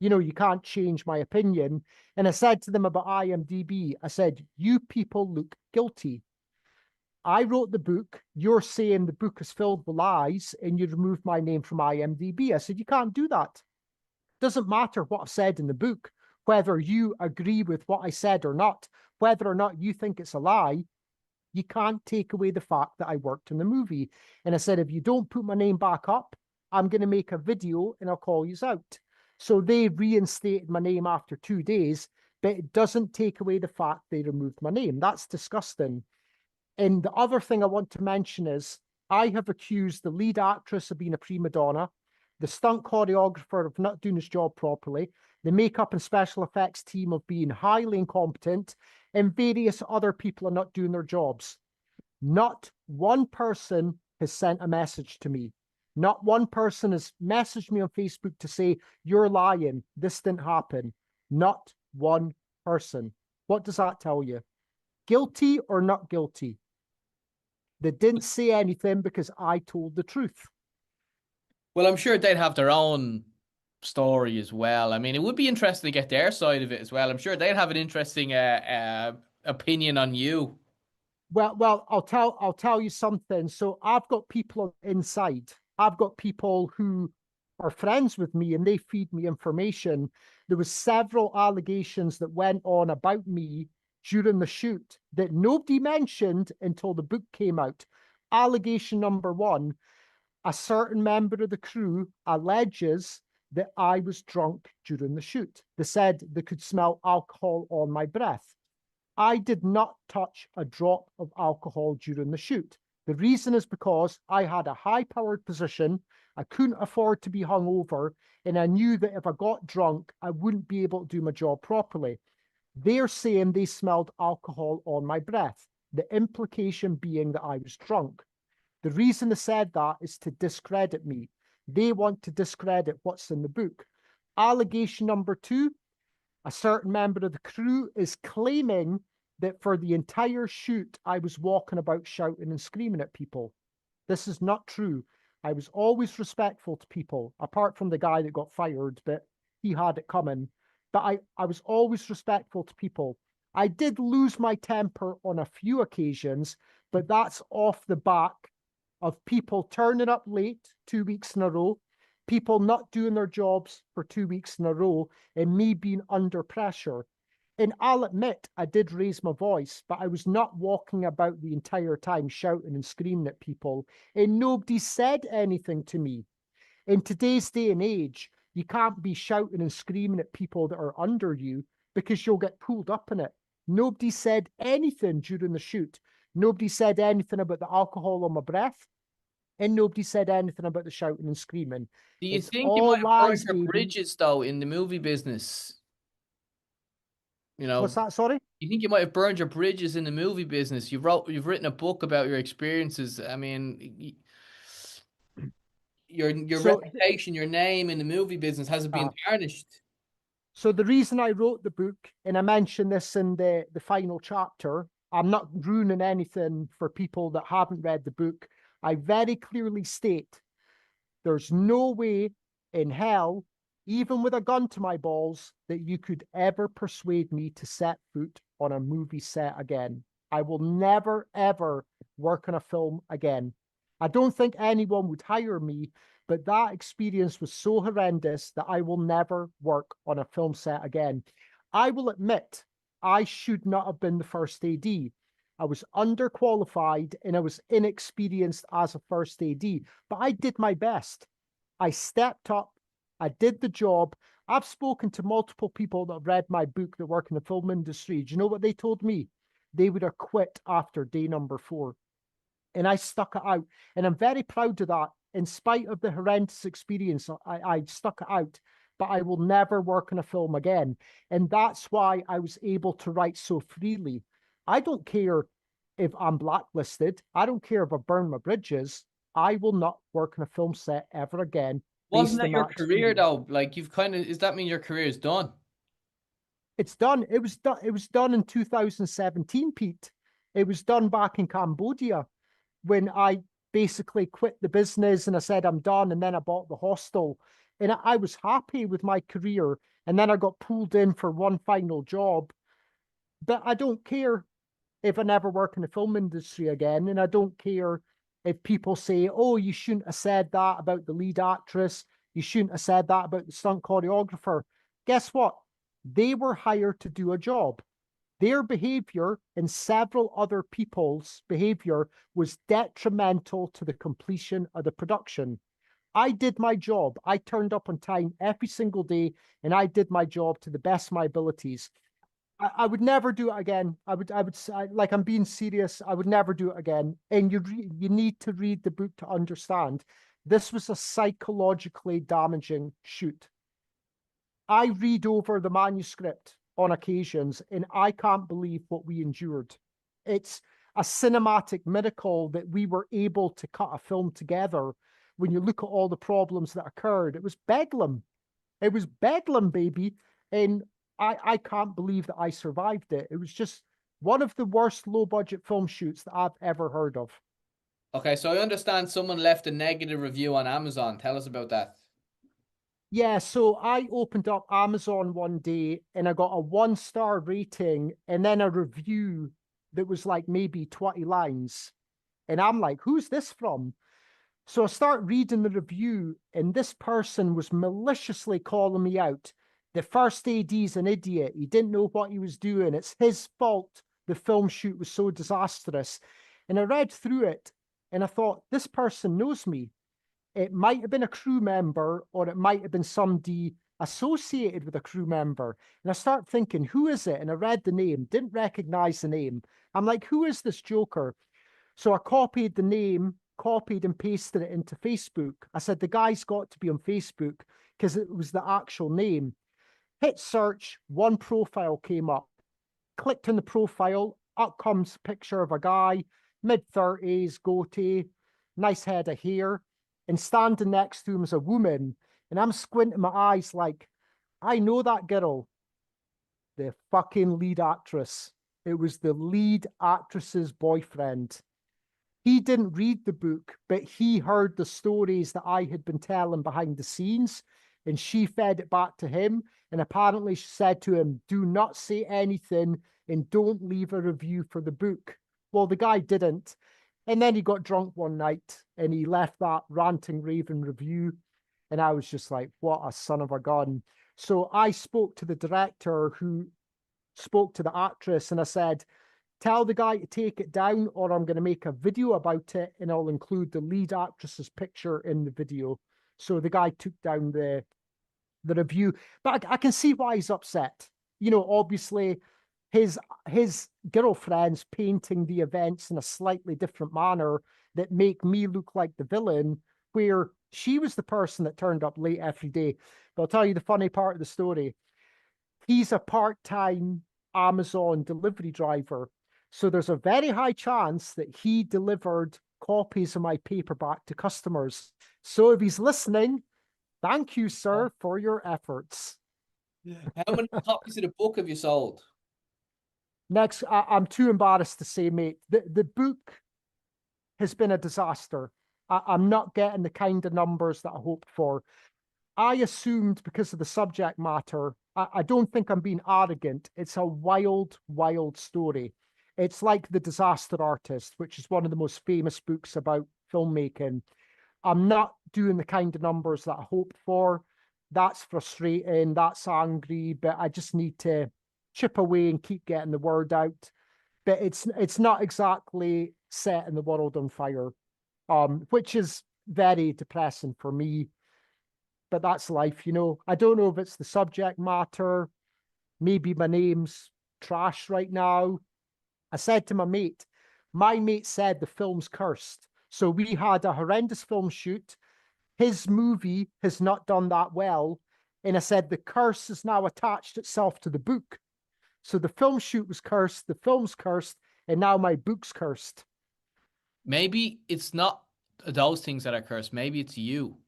You know, you can't change my opinion." And I said to them about IMDb, I said, "You people look guilty. I wrote the book. You're saying the book is filled with lies, and you removed my name from IMDb." I said, "You can't do that. Doesn't matter what I've said in the book, whether you agree with what I said or not, whether or not you think it's a lie, you can't take away the fact that I worked in the movie." And I said, "If you don't put my name back up, I'm going to make a video and I'll call you out." So they reinstated my name after 2 days but it doesn't take away the fact they removed my name. That's disgusting. And the other thing I want to mention is I have accused the lead actress of being a prima donna, the stunt choreographer of not doing his job properly, the makeup and special effects team of being highly incompetent, and various other people are not doing their jobs. Not one person has sent a message to me. Not one person has messaged me on Facebook to say, you're lying, this didn't happen. Not one person. What does that tell you? Guilty or not guilty? They didn't say anything because I told the truth. Well, I'm sure they'd have their own story as well. I mean, it would be interesting to get their side of it as well. I'm sure they'd have an interesting opinion on you. Well, I'll tell you something. So I've got people inside. I've got people who are friends with me and they feed me information. There was several allegations that went on about me during the shoot that nobody mentioned until the book came out. Allegation number one, a certain member of the crew alleges that I was drunk during the shoot. They said they could smell alcohol on my breath. I did not touch a drop of alcohol during the shoot. The reason is because I had a high-powered position, I couldn't afford to be hungover, and I knew that if I got drunk, I wouldn't be able to do my job properly. They're saying they smelled alcohol on my breath, the implication being that I was drunk. The reason they said that is to discredit me. They want to discredit what's in the book. Allegation number two, a certain member of the crew is claiming that for the entire shoot, I was walking about shouting and screaming at people. This is not true. I was always respectful to people, apart from the guy that got fired, but he had it coming. But I was always respectful to people. I did lose my temper on a few occasions, but that's off the back of people turning up late 2 weeks in a row, people not doing their jobs for 2 weeks in a row, and me being under pressure. And I'll admit, I did raise my voice, but I was not walking about the entire time shouting and screaming at people, and nobody said anything to me. In today's day and age, you can't be shouting and screaming at people that are under you because you'll get pulled up in it. Nobody said anything during the shoot. Nobody said anything about the alcohol on my breath, and nobody said anything about the shouting and screaming. Do you It's think you all might have burned lies, your baby. bridges though in the movie business? You What's know, that? Sorry? you think you might have burned your bridges in the movie business? You've written a book about your experiences. I mean, your So, reputation, your name in the movie business hasn't been uh, tarnished. so the reason I wrote the book, and I mentioned this in the final chapter, I'm not ruining anything for people that haven't read the book. I very clearly state there's no way in hell, even with a gun to my balls, that you could ever persuade me to set foot on a movie set again. I will never, ever work on a film again. I don't think anyone would hire me, but that experience was so horrendous that I will never work on a film set again. I will admit, I should not have been the first AD. I was underqualified and I was inexperienced as a first AD, but I did my best. I stepped up. I did the job. I've spoken to multiple people that have read my book that work in the film industry. Do you know what they told me? They would have quit after day number 4. And I stuck it out. And I'm very proud of that. In spite of the horrendous experience, I stuck it out. But I will never work on a film again. And that's why I was able to write so freely. I don't care if I'm blacklisted. I don't care if I burn my bridges. I will not work on a film set ever again Wasn't based that on your that career experience. though? Like you've kind of, does that mean your career is done? It's done. It was done. It was done in 2017, Pete. It was done back in Cambodia when I basically quit the business and I said I'm done, and then I bought the hostel, and I was happy with my career. And then I got pulled in for one final job, but I don't care if I never work in the film industry again, and I don't care if people say, "Oh, you shouldn't have said that about the lead actress. You shouldn't have said that about the stunt choreographer." Guess what? They were hired to do a job. Their behavior and several other people's behavior was detrimental to the completion of the production. I did my job. I turned up on time every single day and I did my job to the best of my abilities. I would never do it again. Like, I'm being serious. I would never do it again. And you need to read the book to understand. This was a psychologically damaging shoot. I read over the manuscript on occasions, and I can't believe what we endured. It's a cinematic miracle that we were able to cut a film together. When you look at all the problems that occurred, it was bedlam. It was bedlam, baby. And I can't believe that I survived it. It was just one of the worst low budget film shoots that I've ever heard of. Okay, so I understand someone left a negative review on Amazon. Tell us about that. Yeah, so I opened up Amazon one day and I got a 1-star rating and then a review that was like maybe 20 lines. And I'm like, who's this from? So I start reading the review, and this person was maliciously calling me out. The first AD's an idiot. He didn't know what he was doing. It's his fault the film shoot was so disastrous. And I read through it and I thought, this person knows me. It might have been a crew member, or it might have been somebody associated with a crew member. And I start thinking, who is it? And I read the name, didn't recognize the name. I'm like, who is this joker? So I copied the name, copied and pasted it into Facebook. I said, the guy's got to be on Facebook because it was the actual name. Hit search, one profile came up. Clicked on the profile, up comes a picture of a guy, mid-30s, goatee, nice head of hair, and standing next to him is a woman. And I'm squinting my eyes like, I know that girl, the fucking lead actress. It was the lead actress's boyfriend. He didn't read the book, but he heard the stories that I had been telling behind the scenes, and she fed it back to him. And apparently, she said to him, do not say anything and don't leave a review for the book. Well, the guy didn't. And then he got drunk one night and he left that ranting, raving review. And I was just like, what a son of a gun. So I spoke to the director who spoke to the actress and I said, tell the guy to take it down or I'm going to make a video about it and I'll include the lead actress's picture in the video. So the guy took down the review, but I can see why he's upset. You know, obviously his girlfriend's painting the events in a slightly different manner that make me look like the villain, where she was the person that turned up late every day. But I'll tell you the funny part of the story. He's a part-time Amazon delivery driver. So there's a very high chance that he delivered copies of my paperback to customers. So if he's listening, thank you, sir, for your efforts. How many copies of the book have you sold? Next, I'm too embarrassed to say, mate. The book has been a disaster. I'm not getting the kind of numbers that I hoped for. I assumed because of the subject matter, I don't think I'm being arrogant. It's a wild, wild story. It's like The Disaster Artist, which is one of the most famous books about filmmaking. I'm not doing the kind of numbers that I hoped for. That's frustrating. That's angry, but I just need to chip away and keep getting the word out. But it's not exactly setting the world on fire, which is very depressing for me. But that's life, you know. I don't know if it's the subject matter. Maybe my name's trash right now. I said to my mate said the film's cursed. So we had a horrendous film shoot. His movie has not done that well. And I said the curse has now attached itself to the book. So the film shoot was cursed, the film's cursed, and now my book's cursed. Maybe it's not those things that are cursed. Maybe it's you.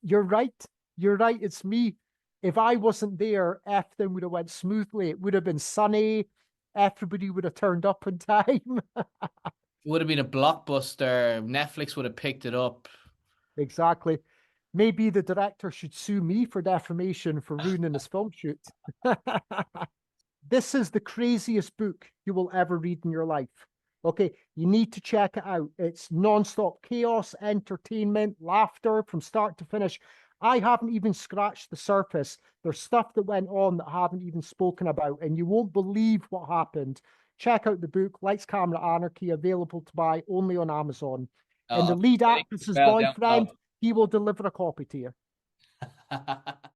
You're right. You're right. It's me. If I wasn't there, everything would have went smoothly. It would have been sunny. Everybody would have turned up in time. It would have been a blockbuster. Netflix would have picked it up. Exactly. Maybe the director should sue me for defamation for ruining his film shoot. This is the craziest book you will ever read in your life. Okay, you need to check it out. It's non-stop chaos, entertainment, laughter from start to finish. I haven't even scratched the surface. There's stuff that went on that I haven't even spoken about, and you won't believe what happened. Check out the book, Lights, Camera, Anarchy, available to buy only on Amazon. And the Oh, lead I'm actress's well down boyfriend, he will deliver a copy to you. below.